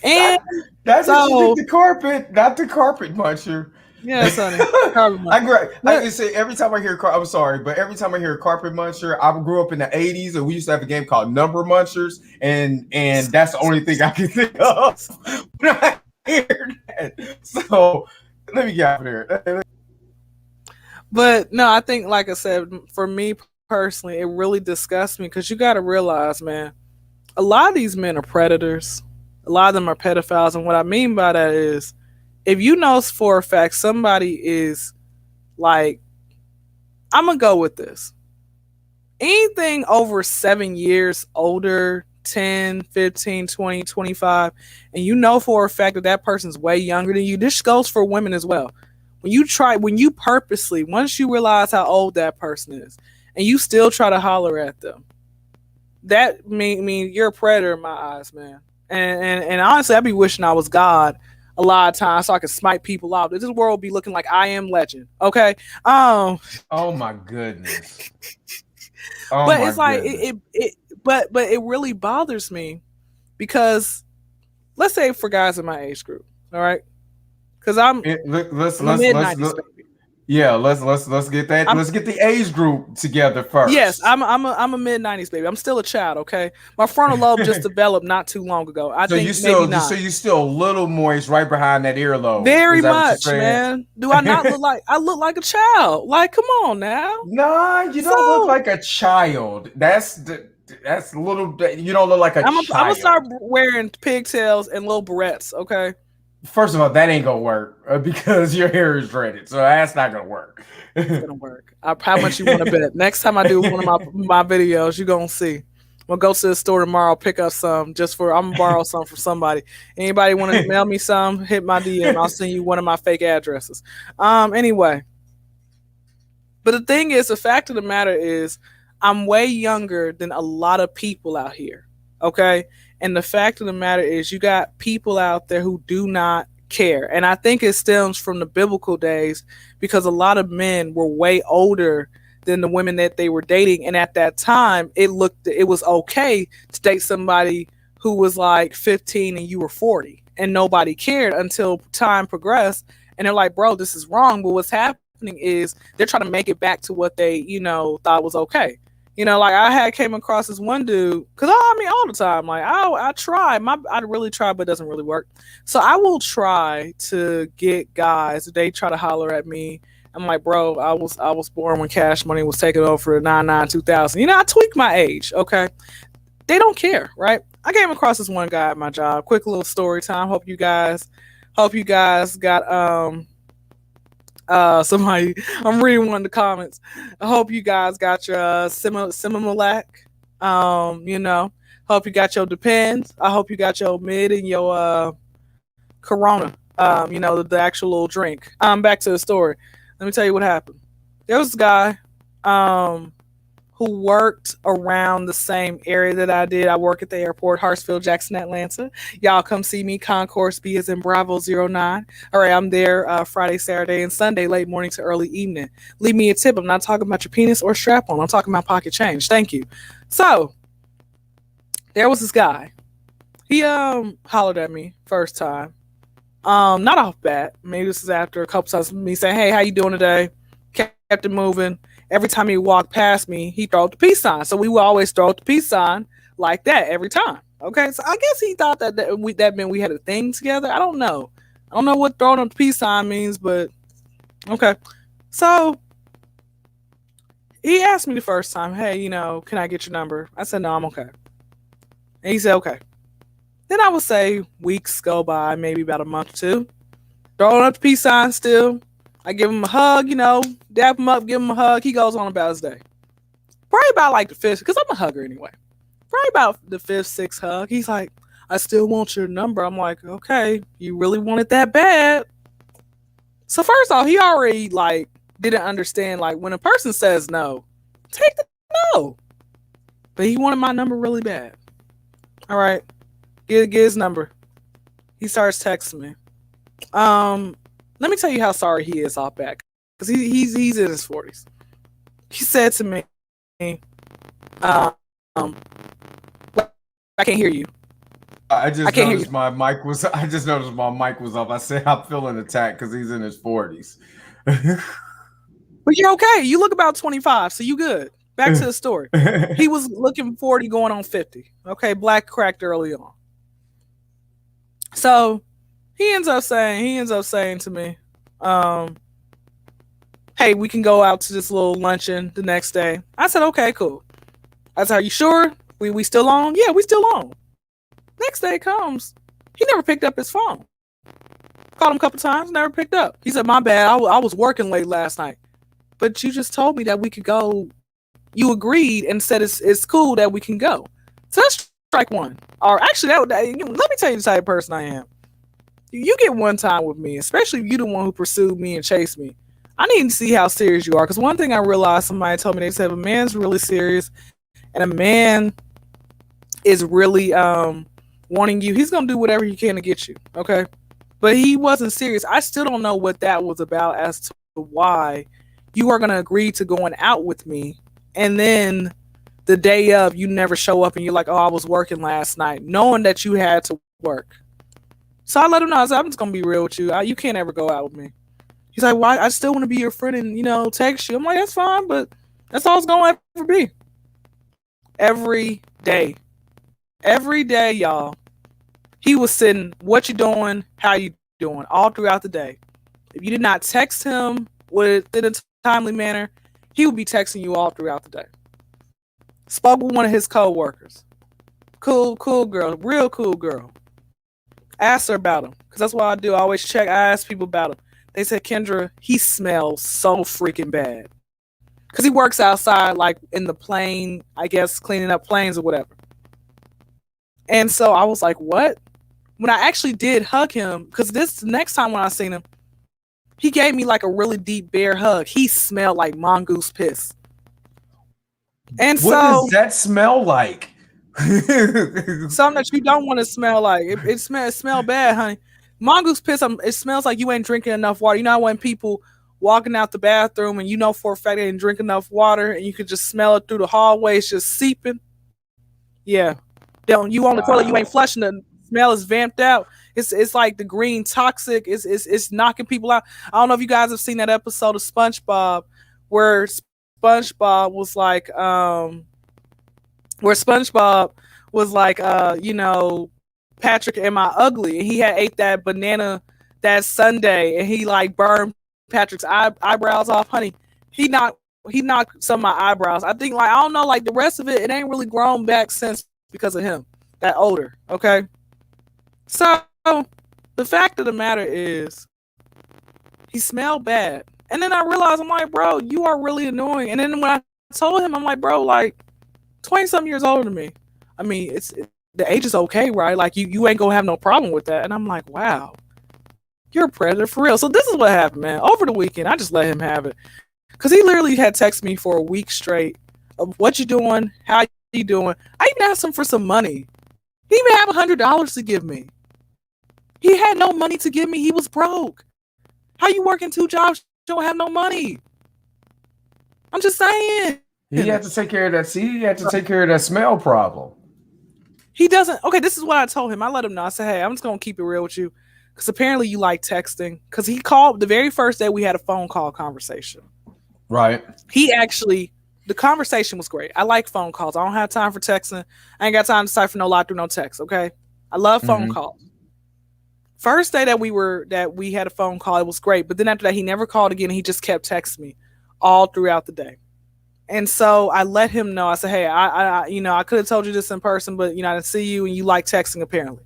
and that's what you think, the carpet, not the carpet muncher. Yeah, sonny. I agree. I can say every time I hear I'm sorry, but every time I hear carpet muncher, I grew up in the 80s and we used to have a game called Number Munchers, and that's the only thing I can think of when I hear that. So let me get out of there. But no, I think, like I said, for me personally, it really disgusts me because you got to realize, man, a lot of these men are predators. A lot of them are pedophiles. And what I mean by that is, if you know for a fact somebody is like, I'm going to go with this. Anything over 7 years older, 10, 15, 20, 25, and you know for a fact that that person's way younger than you, this goes for women as well. When you purposely, once you realize how old that person is, and you still try to holler at them, that mean you're a predator in my eyes, man. And honestly, I'd be wishing I was God a lot of times so I could smite people out. This world be looking like I Am Legend. Okay. Oh my goodness. But it's like but it really bothers me because, let's say for guys in my age group, all right, because I'm mid-90s baby. Yeah, let's get that. Let's get the age group together first. Yes, I'm a mid-90s baby. I'm still a child. Okay, my frontal lobe just developed not too long ago. So you still a little moist right behind that earlobe. Very much, man. Do I not look like I look like a child? Like, come on now. Nah, you don't look like a child. That's a little. You don't look like a child. I'm gonna start wearing pigtails and little barrettes. Okay. First of all, that ain't gonna work because your hair is dreaded, so that's not gonna work. It's gonna work. How much you want to bet? Next time I do one of my videos, you're gonna see. I'm gonna go to the store tomorrow, pick up some I'm gonna borrow some from somebody. Anybody want to mail me some? Hit my DM. I'll send you one of my fake addresses. Anyway, but the thing is, the fact of the matter is, I'm way younger than a lot of people out here. Okay. And the fact of the matter is, you got people out there who do not care. And I think it stems from the biblical days because a lot of men were way older than the women that they were dating. And at that time, it was okay to date somebody who was like 15 and you were 40, and nobody cared until time progressed. And they're like, bro, this is wrong. But what's happening is they're trying to make it back to what they, thought was okay. Like I came across this one dude, because all the time, like I really try, but it doesn't really work. So I will try to get guys, they try to holler at me. I'm like, bro, I was born when Cash Money was taking over 99-2000. I tweak my age, okay? They don't care, right? I came across this one guy at my job. Quick little story time. Hope you guys got somebody, I'm reading one of the comments. I hope you guys got your Similac. Hope you got your Depends. I hope you got your Mid and your Corona. The actual little drink. Back to the story. Let me tell you what happened. There was this guy who worked around the same area that I did. I work at the airport, Hartsfield Jackson, Atlanta. Y'all come see me. Concourse B is in Bravo 09. All right, I'm there Friday, Saturday, and Sunday, late morning to early evening. Leave me a tip. I'm not talking about your penis or strap on. I'm talking about pocket change. Thank you. So there was this guy. He hollered at me first time. Not off bat. Maybe this is after a couple times of me saying, hey, how you doing today? Kept it moving. Every time he walked past me, he threw out the peace sign. So we would always throw out the peace sign like that every time. Okay, so I guess he thought that meant we had a thing together. I don't know. I don't know what throwing up the peace sign means, but okay. So he asked me the first time, hey, can I get your number? I said, no, I'm okay. And he said, okay. Then I would say weeks go by, maybe about a month or two. Throwing up the peace sign still. I give him a hug, dap him up, give him a hug. He goes on about his day. Probably about like the fifth, because I'm a hugger anyway. Probably about the fifth, sixth hug. He's like, I still want your number. I'm like, okay, you really want it that bad? So first off, he already didn't understand, when a person says no, take the no. But he wanted my number really bad. All right, get his number. He starts texting me. Let me tell you how sorry he is off back, because he's in his 40s. He said to me, I can't hear you. I just noticed my mic was off. I said I'm feeling attacked because he's in his 40s. But you're okay. You look about 25, so you good. Back to the story. He was looking 40 going on 50. Okay, black cracked early on. So he ends up saying to me, hey, we can go out to this little luncheon the next day. I said, okay, cool. I said, are you sure? We still on? Yeah, we still on. Next day comes. He never picked up his phone. Called him a couple times, never picked up. He said, my bad, I was working late last night. But you just told me that we could go. You agreed and said it's cool that we can go. So that's strike one. Or actually, let me tell you the type of person I am. You get one time with me, especially if you're the one who pursued me and chased me. I need to see how serious you are. Because one thing I realized, somebody told me, they said, if a man's really serious and a man is really wanting you, he's going to do whatever he can to get you. Okay? But he wasn't serious. I still don't know what that was about as to why you are going to agree to going out with me. And then the day of, you never show up and you're like, oh, I was working last night, knowing that you had to work. So I let him know. I said, I'm just going to be real with you. You can't ever go out with me. He's like, why? I still want to be your friend and, text you. I'm like, that's fine, but that's all it's going to ever be. Every day, y'all, he was sitting, what you doing? How you doing? All throughout the day. If you did not text him in a timely manner, he would be texting you all throughout the day. Spoke with one of his co-workers. Cool girl. Real cool girl. Asked her about him, because that's what I do. I always check. I ask people about him. They said, Kyndra, he smells so freaking bad. Because he works outside, in the plane, I guess, cleaning up planes or whatever. And so I was like, what? When I actually did hug him, because this next time when I seen him, he gave me a really deep bear hug. He smelled like mongoose piss. And what does that smell like? Something that you don't want to smell like. It smell bad, honey. Mongoose piss, it smells like you ain't drinking enough water. You know when people walking out the bathroom and you know for a fact they didn't drink enough water and you could just smell it through the hallway. It's just seeping. Yeah. Don't you on the toilet, you ain't flushing, the smell is vamped out. It's like the green toxic. It's knocking people out. I don't know if you guys have seen that episode of SpongeBob where SpongeBob was like you know, Patrick, am I ugly? And he had ate that banana that Sunday and he like burned Patrick's eyebrows off. Honey, he knocked some of my eyebrows. I think like I don't know, like the rest of it ain't really grown back since because of him. That odor. Okay. So the fact of the matter is he smelled bad. And then I realized I'm like, bro, you are really annoying. And then when I told him, I'm like, bro, like 20-something years older than me. I mean, the age is okay, right? Like you ain't gonna have no problem with that. And I'm like, wow, you're a predator for real. So this is what happened, man. Over the weekend, I just let him have it. Because he literally had texted me for a week straight of what you doing, how you doing. I even asked him for some money. He even had $100 to give me. He had no money to give me. He was broke. How you working 2 jobs? You don't have no money. I'm just saying. He had to take care of that. See, he had to take care of that smell problem. He doesn't. Okay, this is what I told him. I let him know. I said, hey, I'm just going to keep it real with you. Because apparently you like texting. Because he called the very first day we had a phone call conversation. Right. The conversation was great. I like phone calls. I don't have time for texting. I ain't got time to cipher no lie through no text. Okay. I love phone calls. First day that we had a phone call, it was great. But then after that, he never called again. He just kept texting me all throughout the day. And so I let him know. I said, hey, I could have told you this in person, but I didn't see you and you like texting apparently.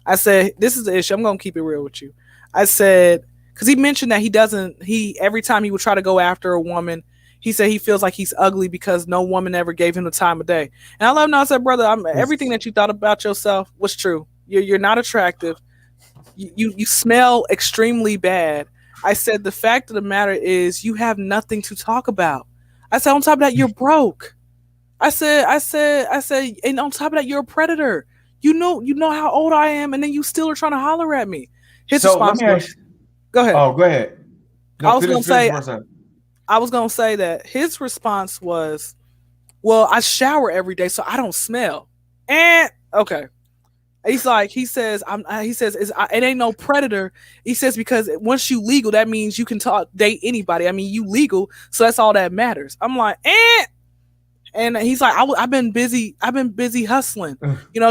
I said, this is the issue. I'm going to keep it real with you. I said, because he mentioned that every time he would try to go after a woman, he said he feels like he's ugly because no woman ever gave him the time of day. And I let him know. I said, brother, everything that you thought about yourself was true. You're not attractive. You smell extremely bad. I said, the fact of the matter is you have nothing to talk about. I said, on top of that, you're broke. I said, and on top of that, you're a predator. You know how old I am, and then you still are trying to holler at me. His response was, go ahead. Oh, go ahead. No, I was gonna say that his response was, well, I shower every day, so I don't smell. And okay. He says, it ain't no predator. He says, because once you legal, that means you can date anybody. I mean, you legal, so that's all that matters. I'm like, and he's like, I've been busy hustling,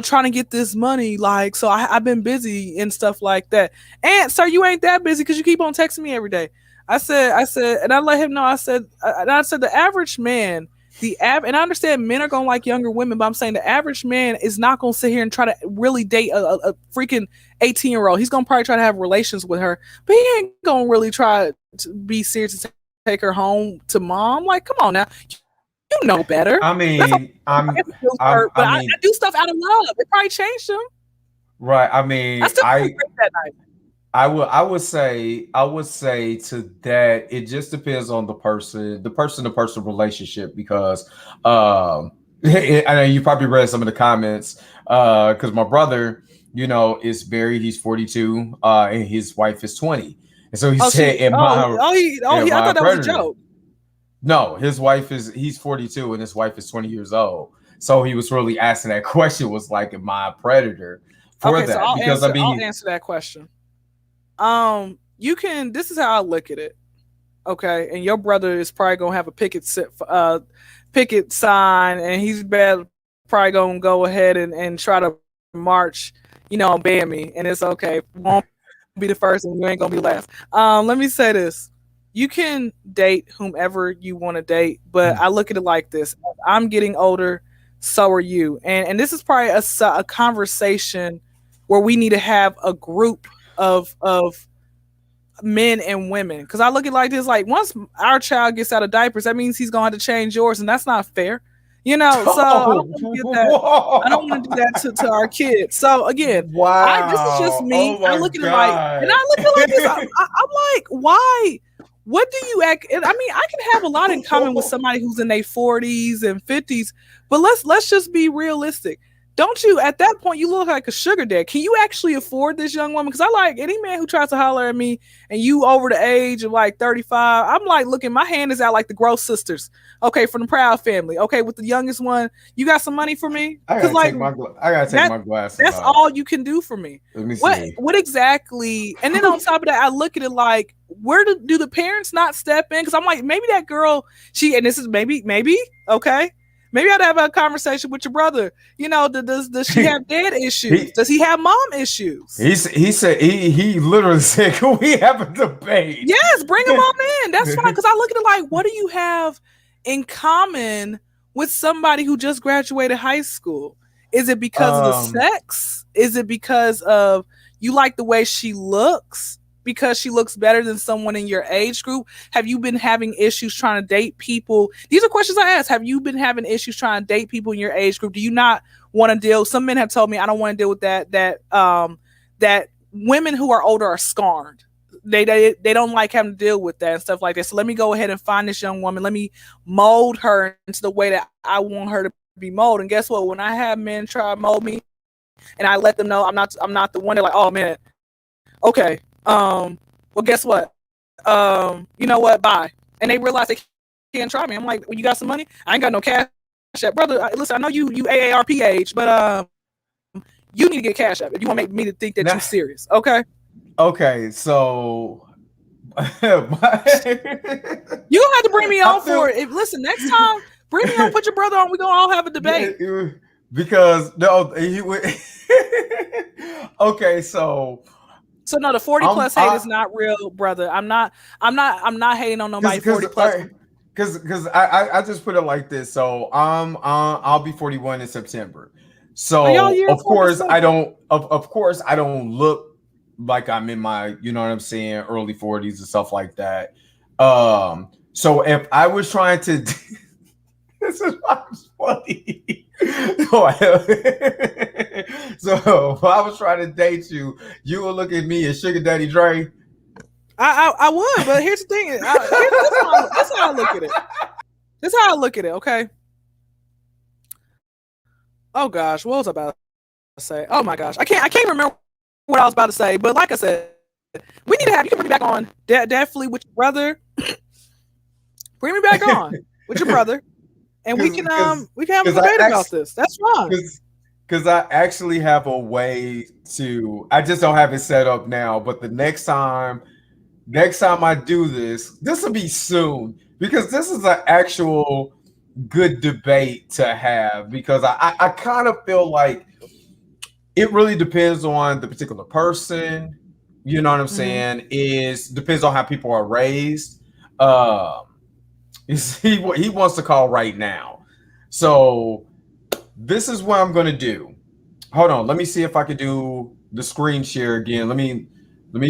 trying to get this money. Like, so I've been busy and stuff like that. And sir, you ain't that busy because you keep on texting me every day. I said, and I let him know. I said the average man. And I understand men are gonna like younger women, but I'm saying the average man is not gonna sit here and try to really date a freaking 18-year-old. He's gonna probably try to have relations with her, but he ain't gonna really try to be serious and take her home to mom. Like, come on now, you know better. I mean, I do stuff out of love. It probably changed him. Right. I mean, I still great that night. I would say to that, it just depends on the person to person relationship, because I know you probably read some of the comments, because my brother, is married, he's 42, and his wife is 20. And so he said, I thought that was a joke. No, he's 42 and his wife is 20 years old. So he was really asking that question, was like, am I a predator for that? So I'll answer that question. This is how I look at it. Okay. And your brother is probably going to have a picket sign, and he's probably going to go ahead and try to march, on Bammy, and it's okay. Won't be the first and you ain't going to be last. Let me say this. You can date whomever you want to date, but I look at it like this. I'm getting older, so are you. And this is probably a conversation where we need to have a group of men and women, because I look at it like this, like once our child gets out of diapers, that means he's gonna have to change yours, and that's not fair, so I don't want to do that to our kids. So again, this is just me. I look at it like this. I'm like, why? What do you act? I mean, I can have a lot in common with somebody who's in their 40s and 50s, but let's just be realistic. don't you at that point you look like a sugar dad? Can you actually afford this young woman? Because I like any man who tries to holler at me and you over the age of like 35. I'm like, looking, my hand is out like the Gross sisters. Okay, from the Proud family. Okay, with the youngest one, you got some money for me? I gotta Like, take my glasses that's off. all you can do for me. Let me see. What exactly? And then on top of that, I look at it like, where do the parents not step in? Because I'm like, maybe that girl, and this is maybe, okay. Maybe I'd have a conversation with your brother. You know, does she have dad issues? Does he have mom issues? He said he literally said, "Can we have a debate?" Yes, bring him on in. That's fine. Because I look at it like, what do you have in common with somebody who just graduated high school? Is it because of the sex? Is it because of you like the way she looks? Because she looks better than someone in your age group? Have you been having issues trying to date people? These are questions I ask. Have you been having issues trying to date people in your age group? Do you not want to deal? Some men have told me I don't want to deal with that women who are older are scarred. They don't like having to deal with that and stuff like that. So let me go ahead and find this young woman. Let me mold her into the way that I want her to be molded. And guess what? When I have men try to mold me and I let them know I'm not the one, they're like, oh man, okay. Well, guess what? You know what? Bye. And they realize they can't try me. I'm like, well, you got some money? I ain't got no cash app, brother. Listen, I know you AARP age, but you need to get cash app if you want to make me to think that you're serious. Okay. Okay. So you gonna have to bring me on for it. Listen, next time, bring me on. Put your brother on. We gonna all have a debate. Yeah, because no, he would. Okay, so no, the 40 plus hate is not real, brother. I'm not hating on nobody 40 plus. Because I just put it like this. So I'll be 41 in September. So of course I don't look like I'm in my, you know what I'm saying, early 40s and stuff like that. So if I was trying to this is funny. So if I was trying to date you, you would look at me as Sugar Daddy Dre. I would, but here's the thing. That's how I look at it. That's how I look at it. Okay. Oh gosh, what was I about to say? Oh my gosh, I can't remember what I was about to say. But like I said, we need to have you can bring me back on definitely with your brother. Bring me back on with your brother. And we can have a debate about this. That's fine. Because I actually have a way to. I just don't have it set up now. But the next time I do this will be soon. Because this is an actual good debate to have. Because I kind of feel like it really depends on the particular person. You know what I'm saying? Depends on how people are raised. He wants to call right now. So this is what I'm going to do. Hold on. Let me see if I could do the screen share again. Let me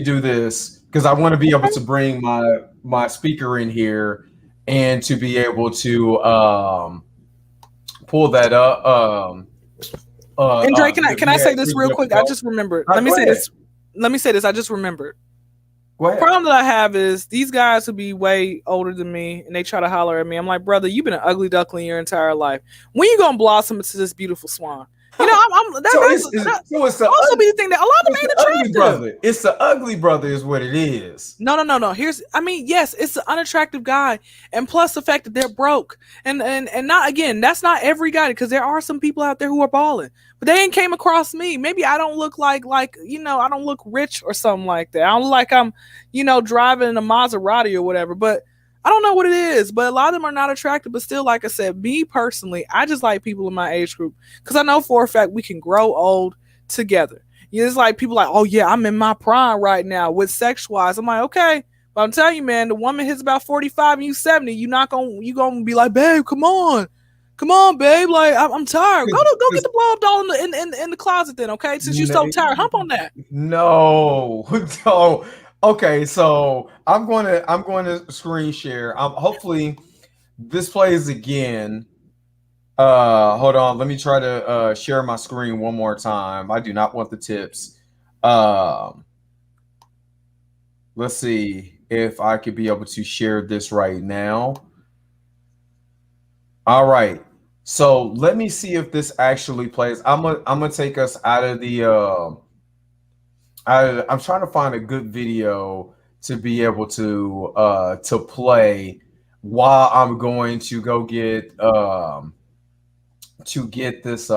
do this because I want to be able to bring my speaker in here and to be able to pull that up. And Dre, can I say this real quick? I just remembered. Let me say this. I just remembered. The problem that I have is these guys who be way older than me and they try to holler at me. I'm like, brother, you've been an ugly duckling your entire life. When you gonna blossom into this beautiful swan? You know, also be the thing that a lot of them ain't attractive. Brother. It's the ugly brother is what it is. No. Yes, it's the unattractive guy, and plus the fact that they're broke, and not again. That's not every guy because there are some people out there who are balling, but they ain't came across me. Maybe I don't look like I don't look rich or something like that. I don't look like I'm driving in a Maserati or whatever, but. I don't know what it is, but a lot of them are not attractive. But still, like I said, me personally, I just like people in my age group because I know for a fact we can grow old together. It's like people like, oh yeah, I'm in my prime right now with sex wise. I'm like, okay, but I'm telling you, man, the woman hits about 45 and you 70. You gonna be like, babe, come on, babe. Like I'm tired. Go get the blow up doll in the closet then, okay? Since you're so tired, hump on that. No. Okay, so I'm going to screen share. Hopefully this plays again. Hold on, let me try to share my screen one more time. I do not want the tips. Let's see if I could be able to share this right now. All right. So let me see if this actually plays. I'm gonna take us out of the. I'm trying to find a good video to be able to play while I'm going to go get this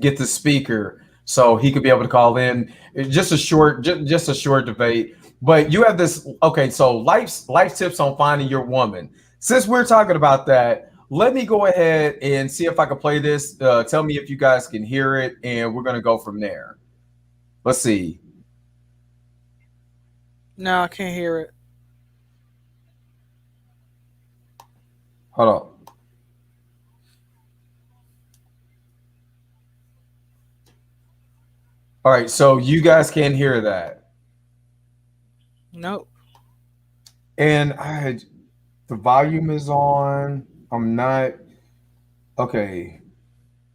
get the speaker so he could be able to call in. Just a short, just a short debate. But you have this. Okay, so life tips on finding your woman. Since we're talking about that, let me go ahead and see if I can play this. Tell me if you guys can hear it, and we're gonna go from there. Let's see. No, I can't hear it. Hold on. All right, so you guys can't hear that. Nope. And the volume is on. I'm not okay.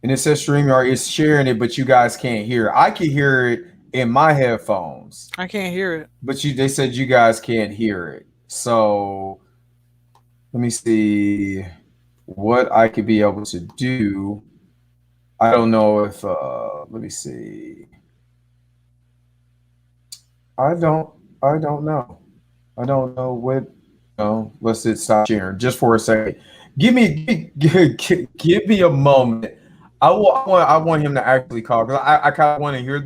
And it says StreamYard is sharing it, but you guys can't hear it. I can hear it in my headphones, I can't hear it. but they said you guys can't hear it. So let me see what I could be able to do. I don't know if let me see. I don't know. I don't know what. No, let's stop sharing just for a second. Give me give me a moment. I want him to actually call because I kind of want to hear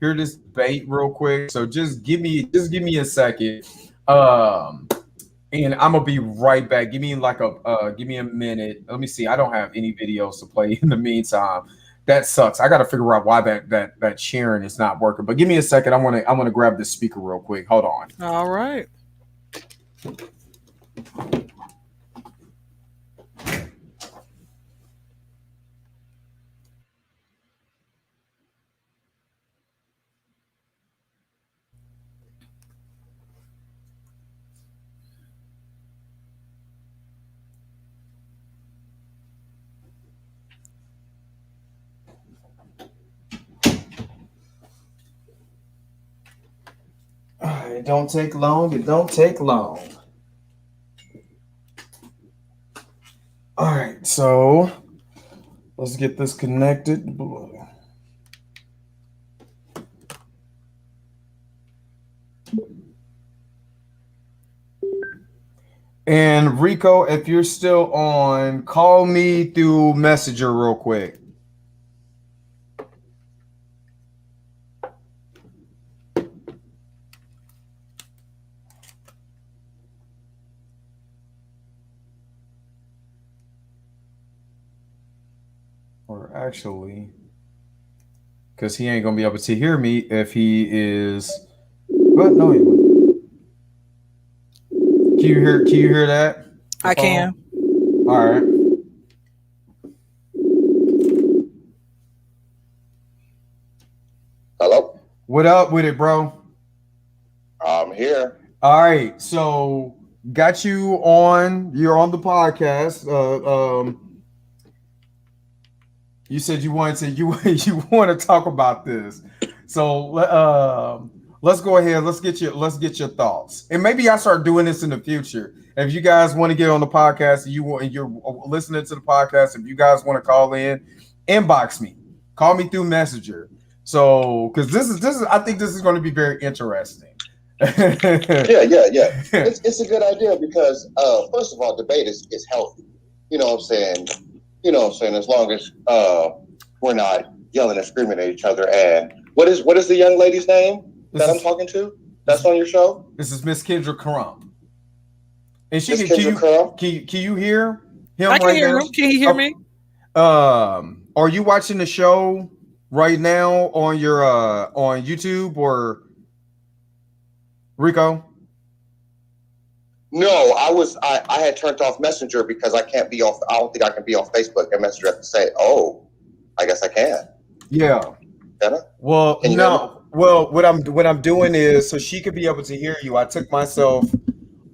hear this debate real quick. So just give me a second. And I'm gonna be right back. Give me give me a minute. Let me see. I don't have any videos to play in the meantime. That sucks. I got to figure out why that sharing is not working. But give me a second. I want to grab this speaker real quick. Hold on. All right. It don't take long. It don't take long. All right, so let's get this connected. And Rico, if you're still on, call me through Messenger real quick. Or actually, because he ain't gonna be able to hear me if he is. But no, he wouldn't. Can you hear that? I can. All right. Hello? What up with it, bro? I'm here. All right. So got you on. You're on the podcast. You said you wanted to you want to talk about this. So let's go ahead. Let's get your thoughts. And maybe I start doing this in the future. If you guys want to get on the podcast and you're listening to the podcast, if you guys want to call in, inbox me. Call me through Messenger. So because this is I think this is going to be very interesting. Yeah. It's a good idea because first of all, debate is healthy. You know what I'm saying? As long as we're not yelling and screaming at each other. And what is the young lady's name I'm talking to? That's on your show? This is Miss Kyndra Crump. And she can you hear him? I can hear him. Can you hear me? Are you watching the show right now on your on YouTube or Rico? No, I had turned off Messenger because I can't be off. I don't think I can be on Facebook and Messenger. I have to say, I guess I can. Yeah. Can I? Well, no. Well, what I'm doing is so she could be able to hear you. I took myself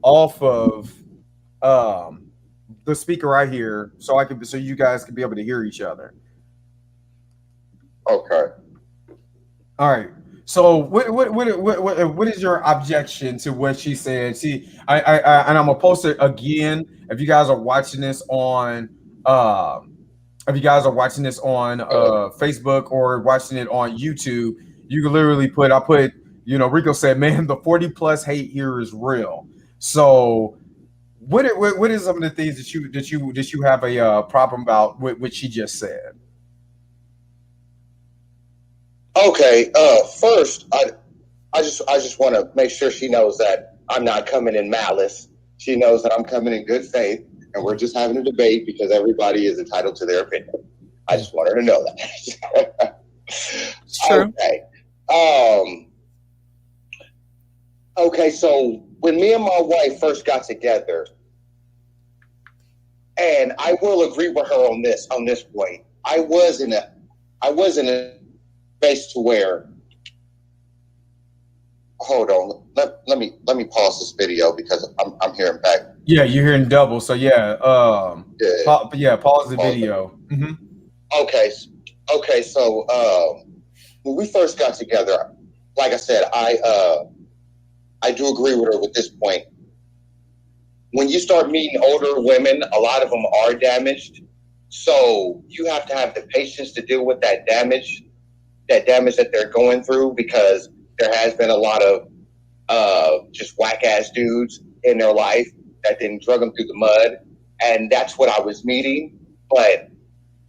off of the speaker right here so you guys could be able to hear each other. Okay. All right. So what is your objection to what she said? See, I and I'm gonna post it again if you guys are watching this on if you guys are watching this on Facebook or watching it on YouTube, you can literally I put, Rico said, man, the 40 plus hate here is real. So what is some of the things that you have a problem about with what she just said? Okay. First, I just want to make sure she knows that I'm not coming in malice. She knows that I'm coming in good faith, and we're just having a debate because everybody is entitled to their opinion. I just want her to know that. Sure. Okay. Okay. So when me and my wife first got together, and I will agree with her on this point, I was in a space to where. Hold on. Let me pause this video because I'm hearing back. Yeah, you're hearing double. So yeah, pause the video. Mm-hmm. Okay. So when we first got together, like I said, I do agree with her with this point. When you start meeting older women, a lot of them are damaged. So you have to have the patience to deal with that damage that they're going through, because there has been a lot of just whack ass dudes in their life that didn't drug them through the mud, and that's what I was meeting. But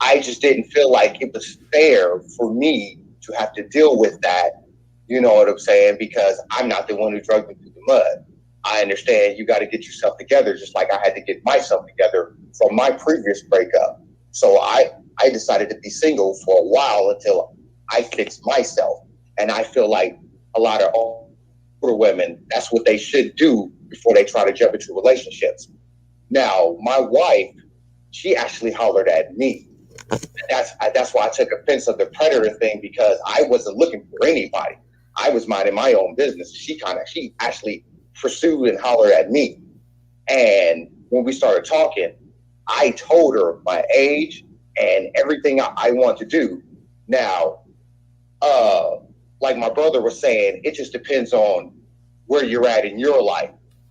I just didn't feel like it was fair for me to have to deal with that. You know what I'm saying? Because I'm not the one who drugged them through the mud. I understand you got to get yourself together, just like I had to get myself together from my previous breakup. So I decided to be single for a while until I fixed myself, and I feel like a lot of older women, that's what they should do before they try to jump into relationships. Now, my wife, she actually hollered at me. That's why I took offense of the predator thing, because I wasn't looking for anybody. I was minding my own business. She actually pursued and hollered at me. And when we started talking, I told her my age and everything I want to do. Now, like my brother was saying, it just depends on where you're at in your life.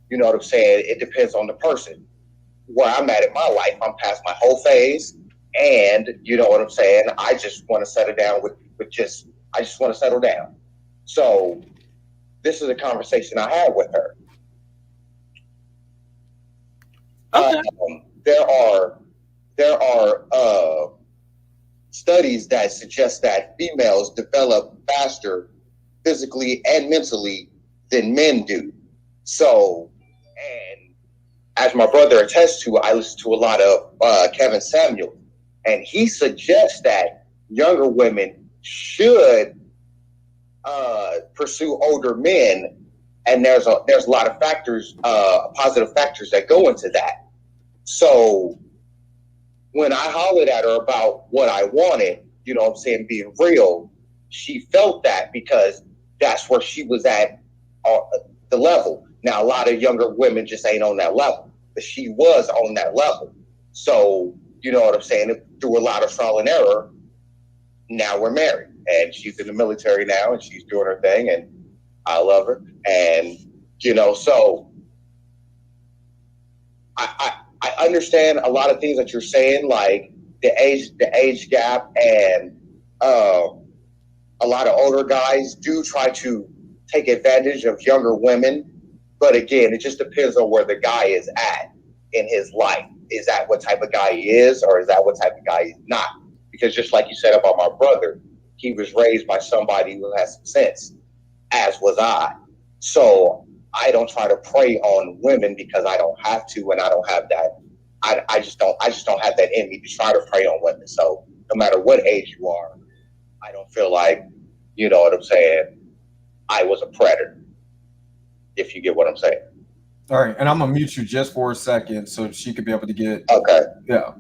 You know what I'm saying? It depends on the person. Where I'm at in my life, I'm past my whole phase, and you know what I'm saying? I just want to settle down I just want to settle down. So this is a conversation I had with her. Okay. There are studies that suggest that females develop faster physically and mentally than men do. So, and as my brother attests to, I listen to a lot of Kevin Samuel, and he suggests that younger women should pursue older men, and there's a lot of factors, positive factors that go into that. So when I hollered at her about what I wanted, you know what I'm saying, being real, she felt that because that's where she was at the level. Now, a lot of younger women just ain't on that level, but she was on that level. So, you know what I'm saying, through a lot of trial and error, now we're married. And she's in the military now, and she's doing her thing, and I love her. And, you know, so I understand a lot of things that you're saying, like the age gap, and a lot of older guys do try to take advantage of younger women. But again, it just depends on where the guy is at in his life. Is that what type of guy he is, or is that what type of guy he's not? Because just like you said about my brother, he was raised by somebody who has some sense, as was I. So I don't try to prey on women because I don't have to, and I don't have that. I just don't have that in me to try to prey on women. So no matter what age you are, I don't feel like, you know what I'm saying, I was a predator, if you get what I'm saying. All right, and I'm gonna mute you just for a second so she could be able to get. Okay. Yeah.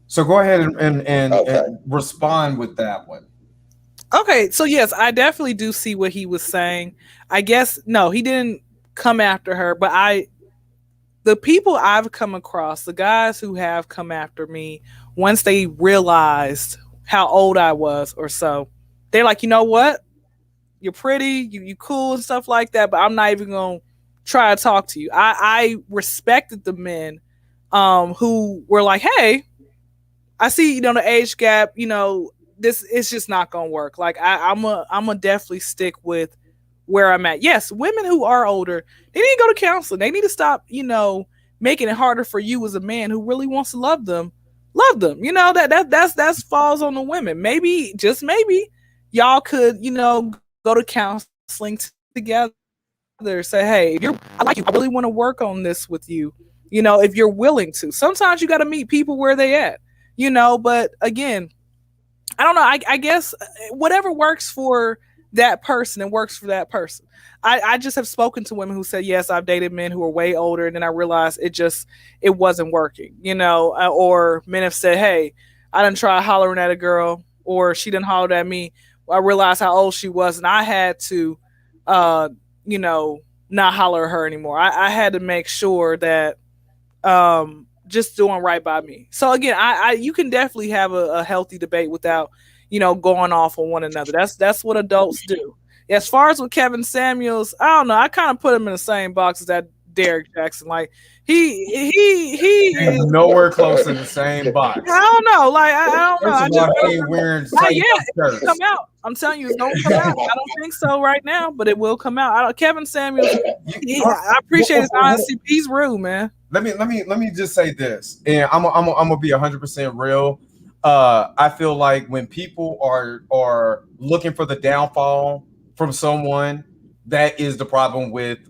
So go ahead and respond with that one. Okay, so yes, I definitely do see what he was saying. I guess no, he didn't come after her, but the people I've come across, the guys who have come after me, once they realized how old I was or so, they're like, you know what? You're pretty, you cool and stuff like that, but I'm not even gonna try to talk to you. I respected the men who were like, hey, I see, the age gap, this is just not gonna work. Like I'm a definitely stick with where I'm at. Yes, women who are older, they need to go to counseling. They need to stop, making it harder for you as a man who really wants to love them. Love them. That's falls on the women. Maybe, just maybe, y'all could, go to counseling together. Say, hey, I like you. I really want to work on this with you. If you're willing to. Sometimes you got to meet people where they at. But again, I don't know. I guess whatever works for that person and works for that person. I just have spoken to women who said, yes, I've dated men who are way older, and then I realized it wasn't working, or men have said, hey, I didn't try hollering at a girl, or she didn't holler at me. I realized how old she was, and I had to, not holler at her anymore. I had to make sure that just doing right by me. So again, you can definitely have a healthy debate without, going off on one another. That's what adults do. As far as with Kevin Samuels, I don't know. I kind of put him in the same box as that Derek Jackson. Like he is nowhere close in the same box. I don't know. Like I don't know. I just ain't wearing not yet. It's come out. I'm telling you, it's gonna come out. I don't think so right now, but it will come out. Kevin Samuels, I appreciate his honesty. He's rude, man. Let me just say this, and I'm gonna be 100% real. I feel like when people are looking for the downfall from someone, that is the problem with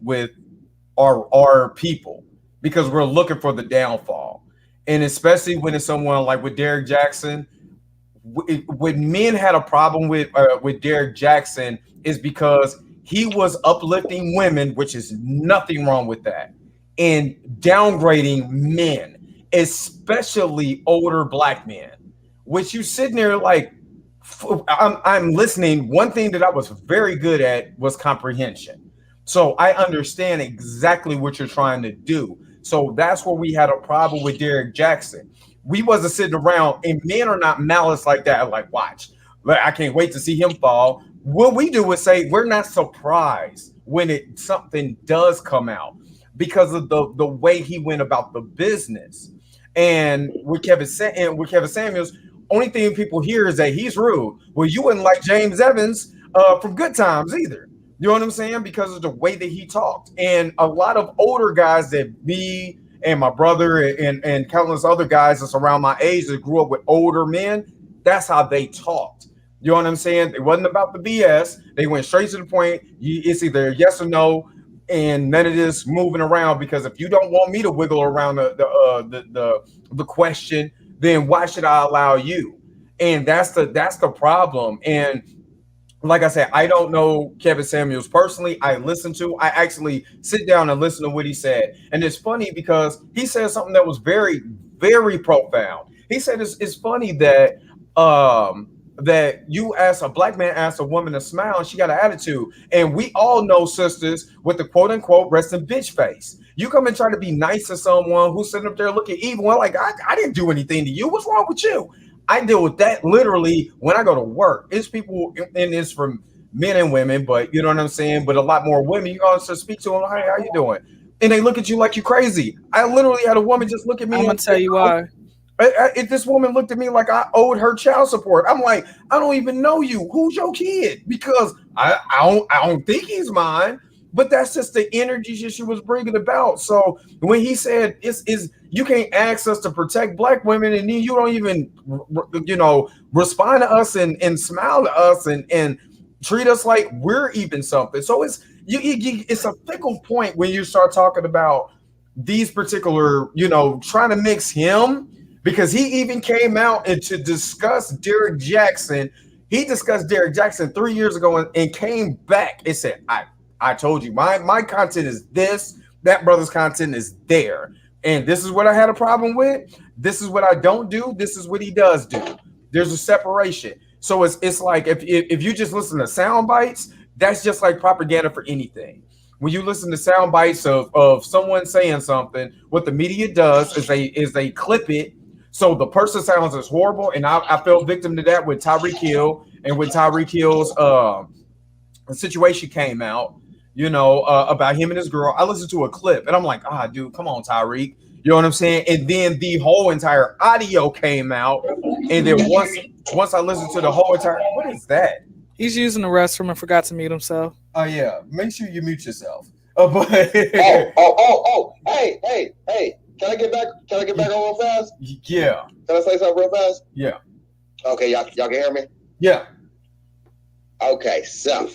our people, because we're looking for the downfall, and especially when it's someone like with Derek Jackson. When men had a problem with Derek Jackson is because he was uplifting women, which is nothing wrong with that, and downgrading men, especially older black men. Which you sitting there like, I'm listening. One thing that I was very good at was comprehension. So I understand exactly what you're trying to do. So that's where we had a problem with Derek Jackson. We wasn't sitting around, and men are not malice like that. Like, watch, I can't wait to see him fall. What we do is say we're not surprised when something does come out because of the way he went about the business. And with Kevin Samuels, only thing people hear is that he's rude. Well, you wouldn't like James Evans from Good Times either. You know what I'm saying? Because of the way that he talked. And a lot of older guys that me and my brother and countless other guys that's around my age that grew up with older men, that's how they talked. You know what I'm saying? It wasn't about the BS. They went straight to the point. It's either yes or no, and none of this moving around. Because if you don't want me to wiggle around the question, then why should I allow you? And that's the problem. And like I said, I don't know Kevin Samuels personally. I actually sit down and listen to what he said. And it's funny because he said something that was very, very profound. He said it's funny that that a black man asked a woman to smile and she got an attitude. And we all know sisters with the quote unquote resting bitch face. You come and try to be nice to someone who's sitting up there looking evil. Well, like, I didn't do anything to you. What's wrong with you? I deal with that literally when I go to work. It's people, and it's from men and women, but you know what I'm saying? But a lot more women, you also speak to them, hey, how you doing? And they look at you like you crazy. I literally had a woman just look at me. I'm going to tell you why. If this woman looked at me like I owed her child support, I'm like, I don't even know you. Who's your kid? Because I don't think he's mine. But that's just the energy she was bringing about. So when he said is you can't ask us to protect black women, and then you don't even respond to us and smile to us and treat us like we're even something. So it's a fickle point when you start talking about these particular, trying to mix him, because he even came out and to discuss Derek Jackson. He discussed Derek Jackson 3 years ago and came back and said, I told you my content is this, that brother's content is there. And this is what I had a problem with. This is what I don't do. This is what he does do. There's a separation. So it's like if you just listen to sound bites, that's just like propaganda for anything. When you listen to sound bites of someone saying something, what the media does is they clip it. So the person sounds as horrible. And I fell victim to that with Tyreek Hill, and when Tyreek Hill's situation came out, about him and his girl. I listened to a clip and I'm like, dude, come on, Tyreek. You You know what I'm saying? And then the whole entire audio came out. And then once I listened to the whole entire, what is that? He's using the restroom and forgot to mute himself. Oh yeah, make sure you mute yourself. But hey. Can I get back on real fast? Yeah. Can I say something real fast? Yeah. Okay, y'all can hear me? Yeah. Okay, so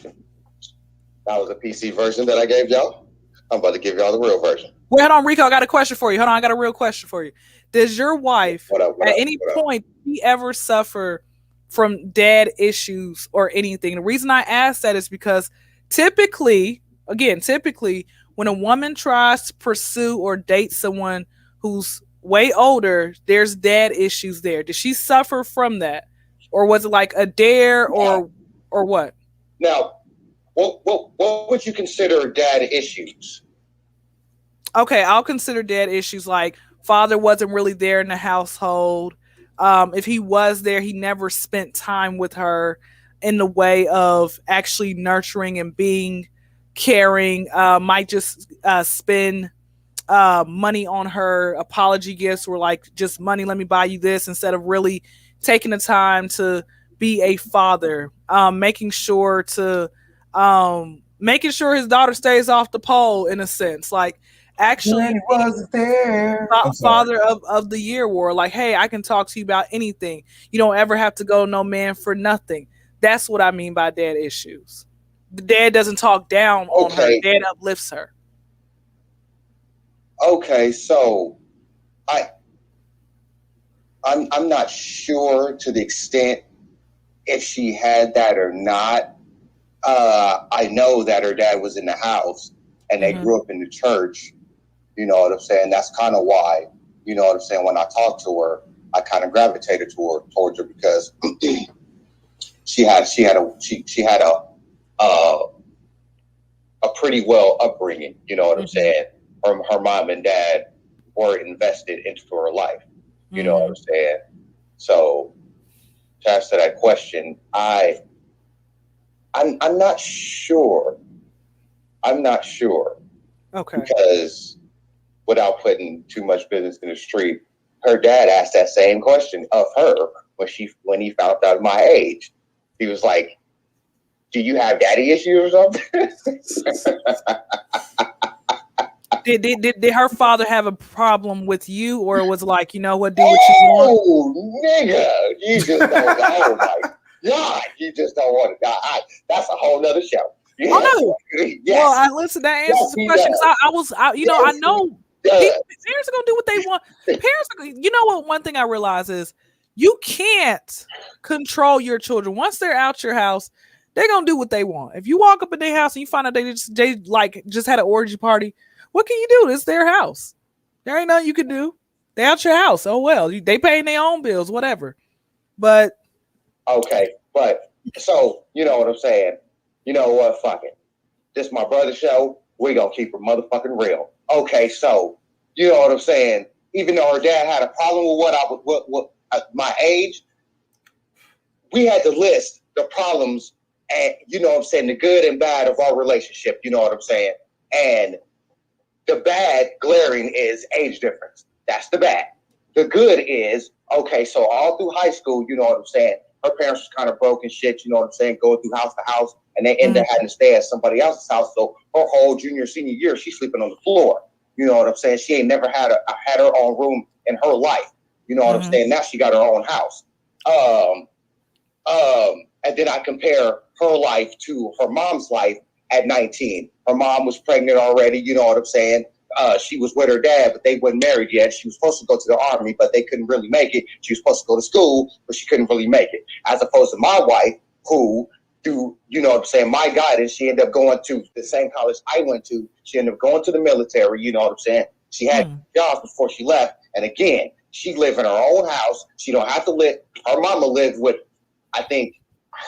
that was a PC version that I gave y'all. I'm about to give y'all the real version. Wait, hold on, Rico. I got a question for you. Hold on, I got a real question for you. Does your wife, at any point, ever suffer from dad issues or anything? The reason I ask that is because typically, when a woman tries to pursue or date someone who's way older, there's dad issues there. Did she suffer from that, or was it like a dare, or what? Now, what would you consider dad issues? Okay, I'll consider dad issues like father wasn't really there in the household. If he was there, he never spent time with her in the way of actually nurturing and being caring. Might just spend money on her apology gifts, or like just money, let me buy you this, instead of really taking the time to be a father, making sure his daughter stays off the pole, in a sense, like actually wasn't there. Father of the Year award. Like, hey, I can talk to you about anything. You don't ever have to go no man for nothing. That's what I mean by dad issues. The dad doesn't talk down on her. Dad uplifts her. Okay, so I'm not sure to the extent if she had that or not. I know that her dad was in the house and they grew up in the church. You know what I'm saying? That's kind of why, you know what I'm saying, when I talked to her, I kind of gravitated towards her because she had a pretty well upbringing, you know what I'm saying? Her mom and dad were invested into her life, you know what I'm saying? So to answer that question, I'm not sure. Okay. Because without putting too much business in the street, her dad asked that same question of her when he found out my age. He was like, "Do you have daddy issues or something?" Did her father have a problem with you, or was it like, you know what, do what you want? Oh, nigga, you just don't. Oh my God, you just don't want to die. That's a whole nother show. Yes. Oh no. Yes. Well, I listen. That answers the question. I know parents are gonna do what they want. Parents are, you know what? One thing I realize is you can't control your children. Once they're out your house, they're gonna do what they want. If you walk up in their house and you find out they just had an orgy party, what can you do? It's their house. There ain't nothing you can do. They out your house. Oh well, they paying their own bills, whatever. But okay, but so you know what I'm saying. You know what? Fuck it. This is my brother's show. We gonna keep it motherfucking real. Okay, so you know what I'm saying. Even though her dad had a problem with my age, we had to list the problems and you know what I'm saying, the good and bad of our relationship. You know what I'm saying. And the bad, glaring, is age difference. That's the bad. The good is, okay, so all through high school, you know what I'm saying, her parents was kind of broke and shit, you know what I'm saying, going through house to house, and they ended up having to stay at somebody else's house. So her whole junior, senior year, she's sleeping on the floor. You know what I'm saying? She ain't never had her own room in her life. You know what I'm saying? Now she got her own house. And then I compare her life to her mom's life at 19. Her mom was pregnant already, you know what I'm saying? She was with her dad, but they weren't married yet. She was supposed to go to the army, but they couldn't really make it. She was supposed to go to school, but she couldn't really make it. As opposed to my wife, who, through, you know what I'm saying, my guidance, she ended up going to the same college I went to. She ended up going to the military, you know what I'm saying? She had jobs before she left. And again, she lived in her own house. She don't have to live. Her mama lived with, I think,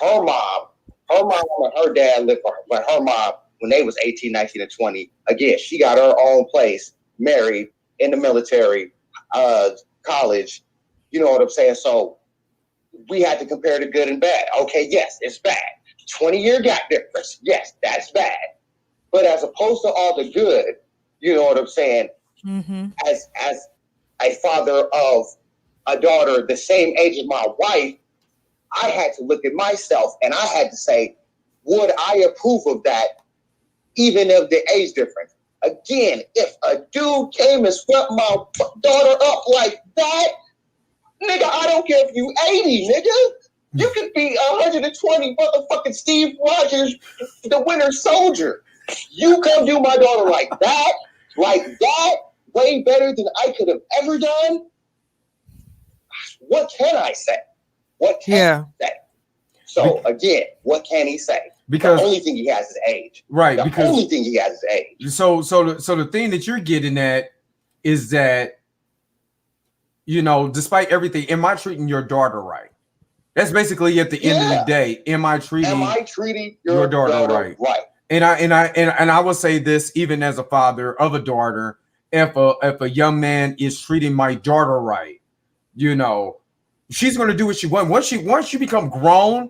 her mom and her dad lived with her, but her mom, when they was 18, 19, and 20, again, she got her own place, married, in the military, college, you know what I'm saying? So we had to compare the good and bad. Okay, yes, it's bad. 20-year gap difference, yes, that's bad. But as opposed to all the good, you know what I'm saying? As a father of a daughter the same age as my wife, I had to look at myself and I had to say, would I approve of that, even if the age difference? Again, if a dude came and swept my daughter up like that, nigga, I don't care if you 80, nigga. You could be 120 motherfucking Steve Rogers, the Winter Soldier. You come do my daughter like that, way better than I could have ever done. What can I say? What can I say? So again, what can he say? Because the only thing he has is age. Right. The only thing he has is age. So the thing that you're getting at is that, you know, despite everything, am I treating your daughter right? That's basically at the end of the day. Am I treating your daughter right? Right. And I will say this, even as a father of a daughter, if a young man is treating my daughter right, you know, she's going to do what she wants. Once you become grown,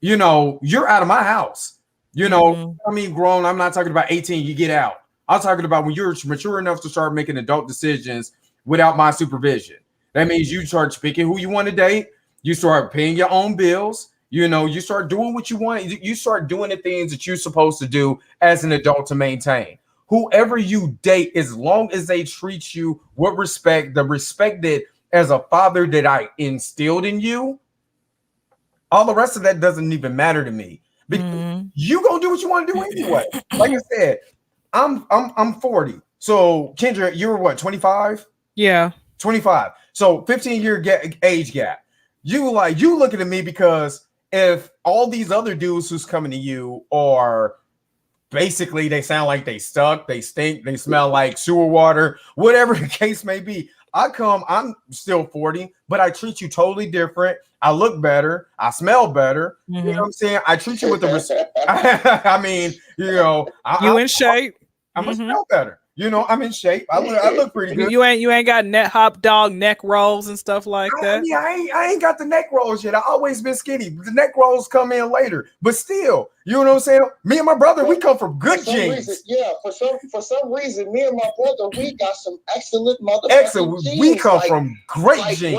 you know, you're out of my house. You know, I mean, grown, I'm not talking about 18, you get out. I'm talking about when you're mature enough to start making adult decisions without my supervision. That means you start picking who you want to date. You start paying your own bills. You know, you start doing what you want. You start doing the things that you're supposed to do as an adult to maintain. Whoever you date, as long as they treat you with respect, the respect that as a father that I instilled in you, all the rest of that doesn't even matter to me. Because you gonna do what you want to do anyway. Like I said, I'm 40. So Kyndra, you were what, 25? Yeah. 25. So 15-year age gap. You looking at me because if all these other dudes who's coming to you are basically, they sound like they stuck, they stink, they smell like sewer water, whatever the case may be. I'm still 40, but I treat you totally different. I look better. I smell better. You know what I'm saying? I treat you with the respect. I mean, you know, you in shape. I'm gonna smell better. You know, I'm in shape. I look pretty good. You ain't got hot dog neck rolls and stuff like that. I ain't got the neck rolls yet. I always been skinny. The neck rolls come in later, but still, you know what I'm saying? Me and my brother, we come from good genes. For some reason, me and my brother, we got some excellent motherfucking genes. We come from great genes.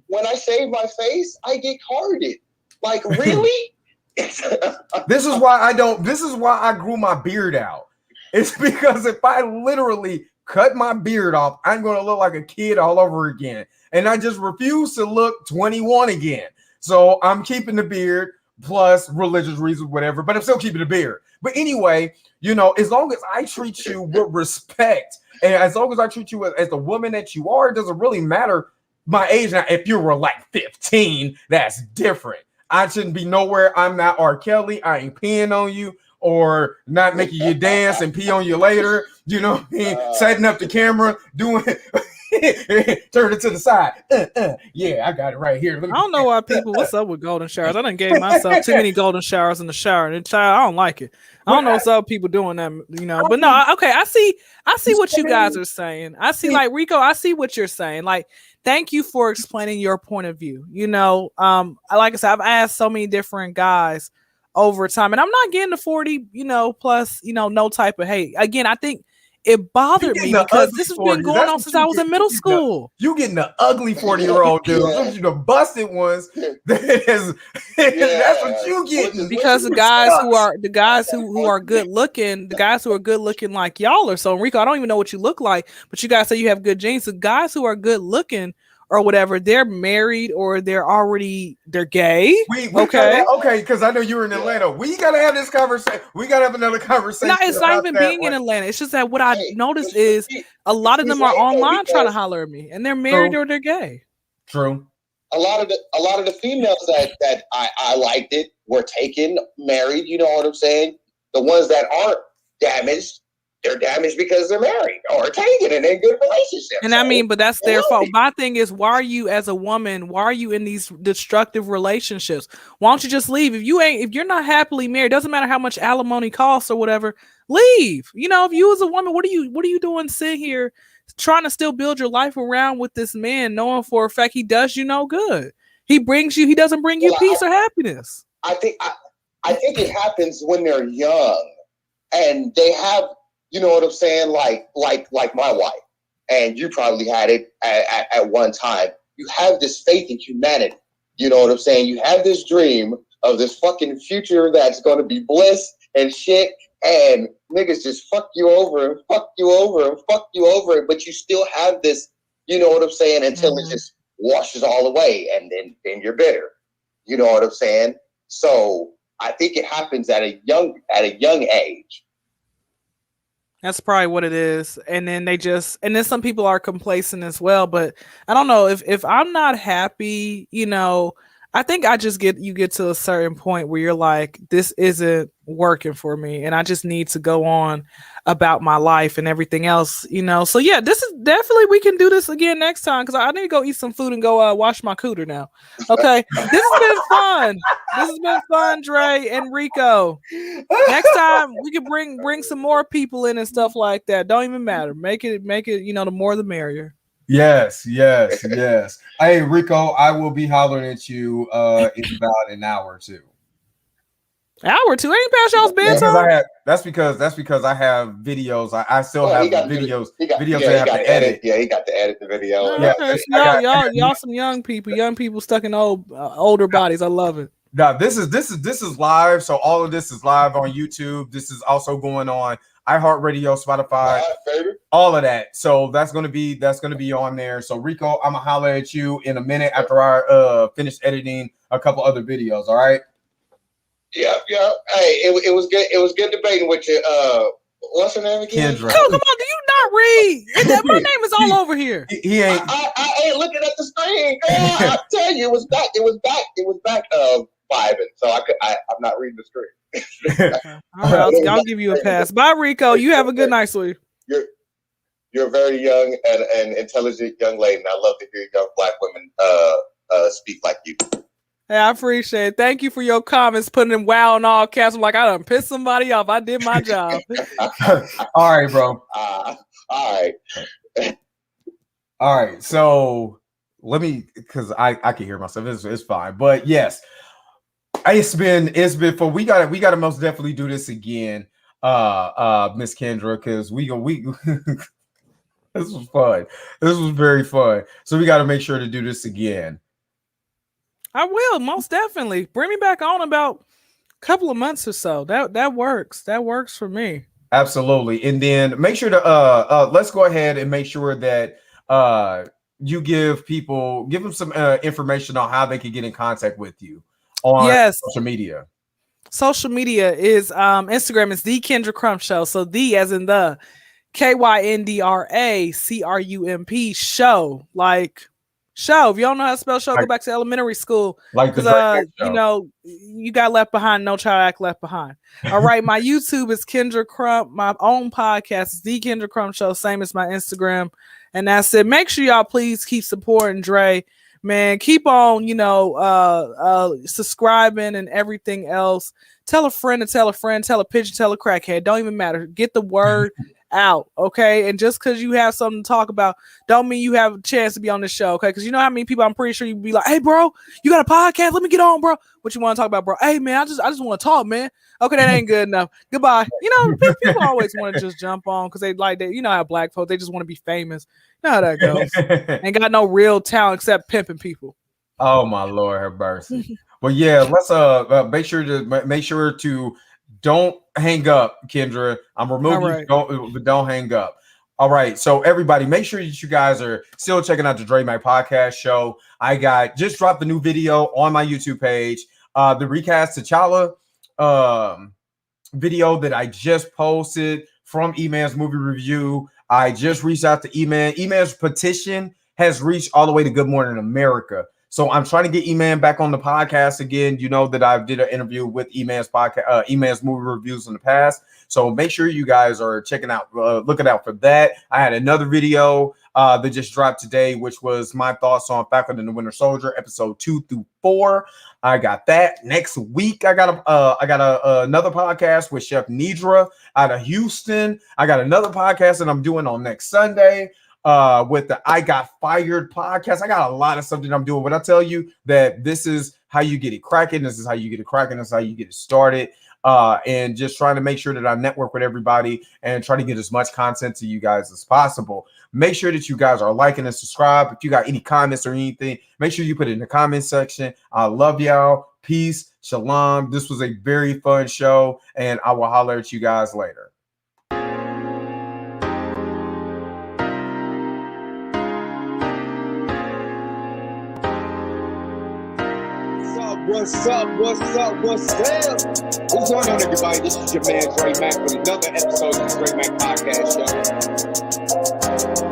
When I shave my face, I get carded. Like, really? This is why I grew my beard out. It's because if I literally cut my beard off, I'm going to look like a kid all over again. And I just refuse to look 21 again. So I'm keeping the beard, plus religious reasons, whatever, but I'm still keeping the beard. But anyway, you know, as long as I treat you with respect, and as long as I treat you as the woman that you are, it doesn't really matter my age. Now, if you were like 15, that's different. I shouldn't be nowhere. I'm not R. Kelly. I ain't peeing on you or not making you dance and pee on you later. You know what I mean? Setting up the camera, doing turn it to the side. Yeah, I got it right here. I don't know why people, what's up with golden showers? I done gave myself too many golden showers in the shower. And child, I don't like it. I don't know what's up with people doing that, you know. But no, okay, I see what you guys are saying. I see, like, Rico, I see what you're saying. Like, thank you for explaining your point of view. You know, like I said, I've asked so many different guys over time, and I'm not getting the 40, you know, plus, you know, no type of hate. Again, I think it bothered me because this has been going on since I was in middle school. You getting the ugly 40-year-old dudes, the busted ones. That's what you getting. Because the guys who are good looking, the guys who are good looking like y'all are. So Enrico, I don't even know what you look like, but you guys say you have good genes. The guys who are good looking or whatever, they're married or they're gay. Okay, because I know you were in Atlanta. We gotta have this conversation. We gotta have another conversation. No, it's not even being in Atlanta. It's just that what I noticed is a lot of them are online trying to holler at me, and they're married or they're gay. True. A lot of the females that I liked it were taken, married. You know what I'm saying? The ones that aren't damaged, they're damaged because they're married or taken and in good relationships. And I mean, but that's their fault. My thing is, why are you as a woman, why are you in these destructive relationships? Why don't you just leave? If you're not happily married, doesn't matter how much alimony costs or whatever, leave. You know, if you as a woman, what are you doing sitting here trying to still build your life around with this man, knowing for a fact he does you no good? He doesn't bring you peace or happiness. I think it happens when they're young and they have, you know what I'm saying? Like my wife. and you probably had it at one time. You have this faith in humanity. You know what I'm saying? You have this dream of this fucking future that's going to be bliss and shit, and niggas just fuck you over and fuck you over and fuck you over, but you still have this, you know what I'm saying, until it just washes all away, and then you're bitter. You know what I'm saying? So I think it happens at a young age. That's probably what it is. And then some people are complacent as well. But I don't know, if I'm not happy, I think you get to a certain point where you're like, this isn't working for me, and I just need to go on about my life and everything else, So yeah, this is definitely, we can do this again next time, because I need to go eat some food and go wash my cooter now. Okay, this has been fun. This has been fun, Dre and Rico. Next time we can bring some more people in and stuff like that. Don't even matter. Make it. The more the merrier. Yes. Hey, Rico, I will be hollering at you in about an hour or two. Hour or two? Ain't past y'all's bedtime. That's because I have videos. I still have videos. Videos that I have to edit. Yeah, he got to edit the video. Oh, okay. So y'all some young people stuck in older bodies. I love it. Now this is live. So all of this is live on YouTube. This is also going on iHeartRadio, Spotify, all of that. So that's gonna be on there. So Rico, I'm gonna holler at you in a minute after I finish editing a couple other videos. All right. Yeah. Hey, it was good. It was good debating with you. What's her name again? Kyndra. Come on, do you not read? My name is all over here. He ain't. I ain't looking at the screen. Girl, I tell you, it was back. Vibing. So I'm not reading the screen. All right, I'll give you a pass. Bye, Rico. You have a good night, sweetie. You're a very young and intelligent young lady, and I love to hear young Black women speak like you. Hey, I appreciate it. Thank you for your comments, putting in wow in all caps. I'm like, I done pissed somebody off. I did my job. All right, bro. All right. So let me, because I can hear myself. It's fine. But yes, it's been fun. We gotta most definitely do this again, Miss Kyndra, because we this was fun. This was very fun. So we got to make sure to do this again. I will, most definitely. Bring me back on about a couple of months or so. That works. That works for me. Absolutely. And then make sure to let's go ahead and make sure that you give them some information on how they can get in contact with you on social media. Social media is Instagram is the Kyndra Crump Show. So the as in the KYNDRA CRUMP show, like show. If you don't know how to spell show, go back to elementary school. Like because you got left behind. No child act left behind. All right, my YouTube is Kyndra Crump. My own podcast is the Kyndra Crump Show, same as my Instagram. And that's it. Make sure y'all please keep supporting Dre. Man, keep on, subscribing and everything else. Tell a friend to tell a friend, tell a pigeon, tell a crackhead. Don't even matter. Get the word out, okay? And just because you have something to talk about, don't mean you have a chance to be on the show, okay? Because you know how many people I'm pretty sure you'd be like, hey, bro, you got a podcast? Let me get on, bro. What you want to talk about, bro? Hey, man, I just want to talk, man. Okay, that ain't good enough. Goodbye. People always want to just jump on because they like that. You know how Black folks, they just want to be famous. You know how that goes. Ain't got no real talent except pimping people. Oh my Lord, have mercy. Well, yeah, let's make sure to don't hang up, Kyndra. I'm removing you. Don't hang up. All right. So everybody, make sure that you guys are still checking out the Dre Mac Podcast Show. I just dropped the new video on my YouTube page. The recast T'Challa video that I just posted from E-Man's movie review. I just reached out to E-Man. E-Man's petition has reached all the way to Good Morning America. So I'm trying to get E-Man back on the podcast again. You know that I did an interview with E-Man's podcast, E-Man's movie reviews in the past. So make sure you guys are checking out, looking out for that. I had another video that just dropped today, which was my thoughts on Falcon and the Winter Soldier, episode 2 through 4. I got that. Next week, I got another podcast with Chef Nidra out of Houston. I got another podcast that I'm doing on next Sunday with the I Got Fired podcast. I got a lot of stuff that I'm doing, but I tell you that this is how you get it cracking. This is how you get it cracking. This is how you get it started. And just trying to make sure that I network with everybody and try to get as much content to you guys as possible. Make sure that you guys are liking and subscribe. If you got any comments or anything, make sure you put it in the comment section. I love y'all. Peace. Shalom. This was a very fun show, and I will holler at you guys later. What's up? What's up? What's up? What's going on, everybody? This is your man Dre Mack with another episode of the Dre Mack Podcast Show.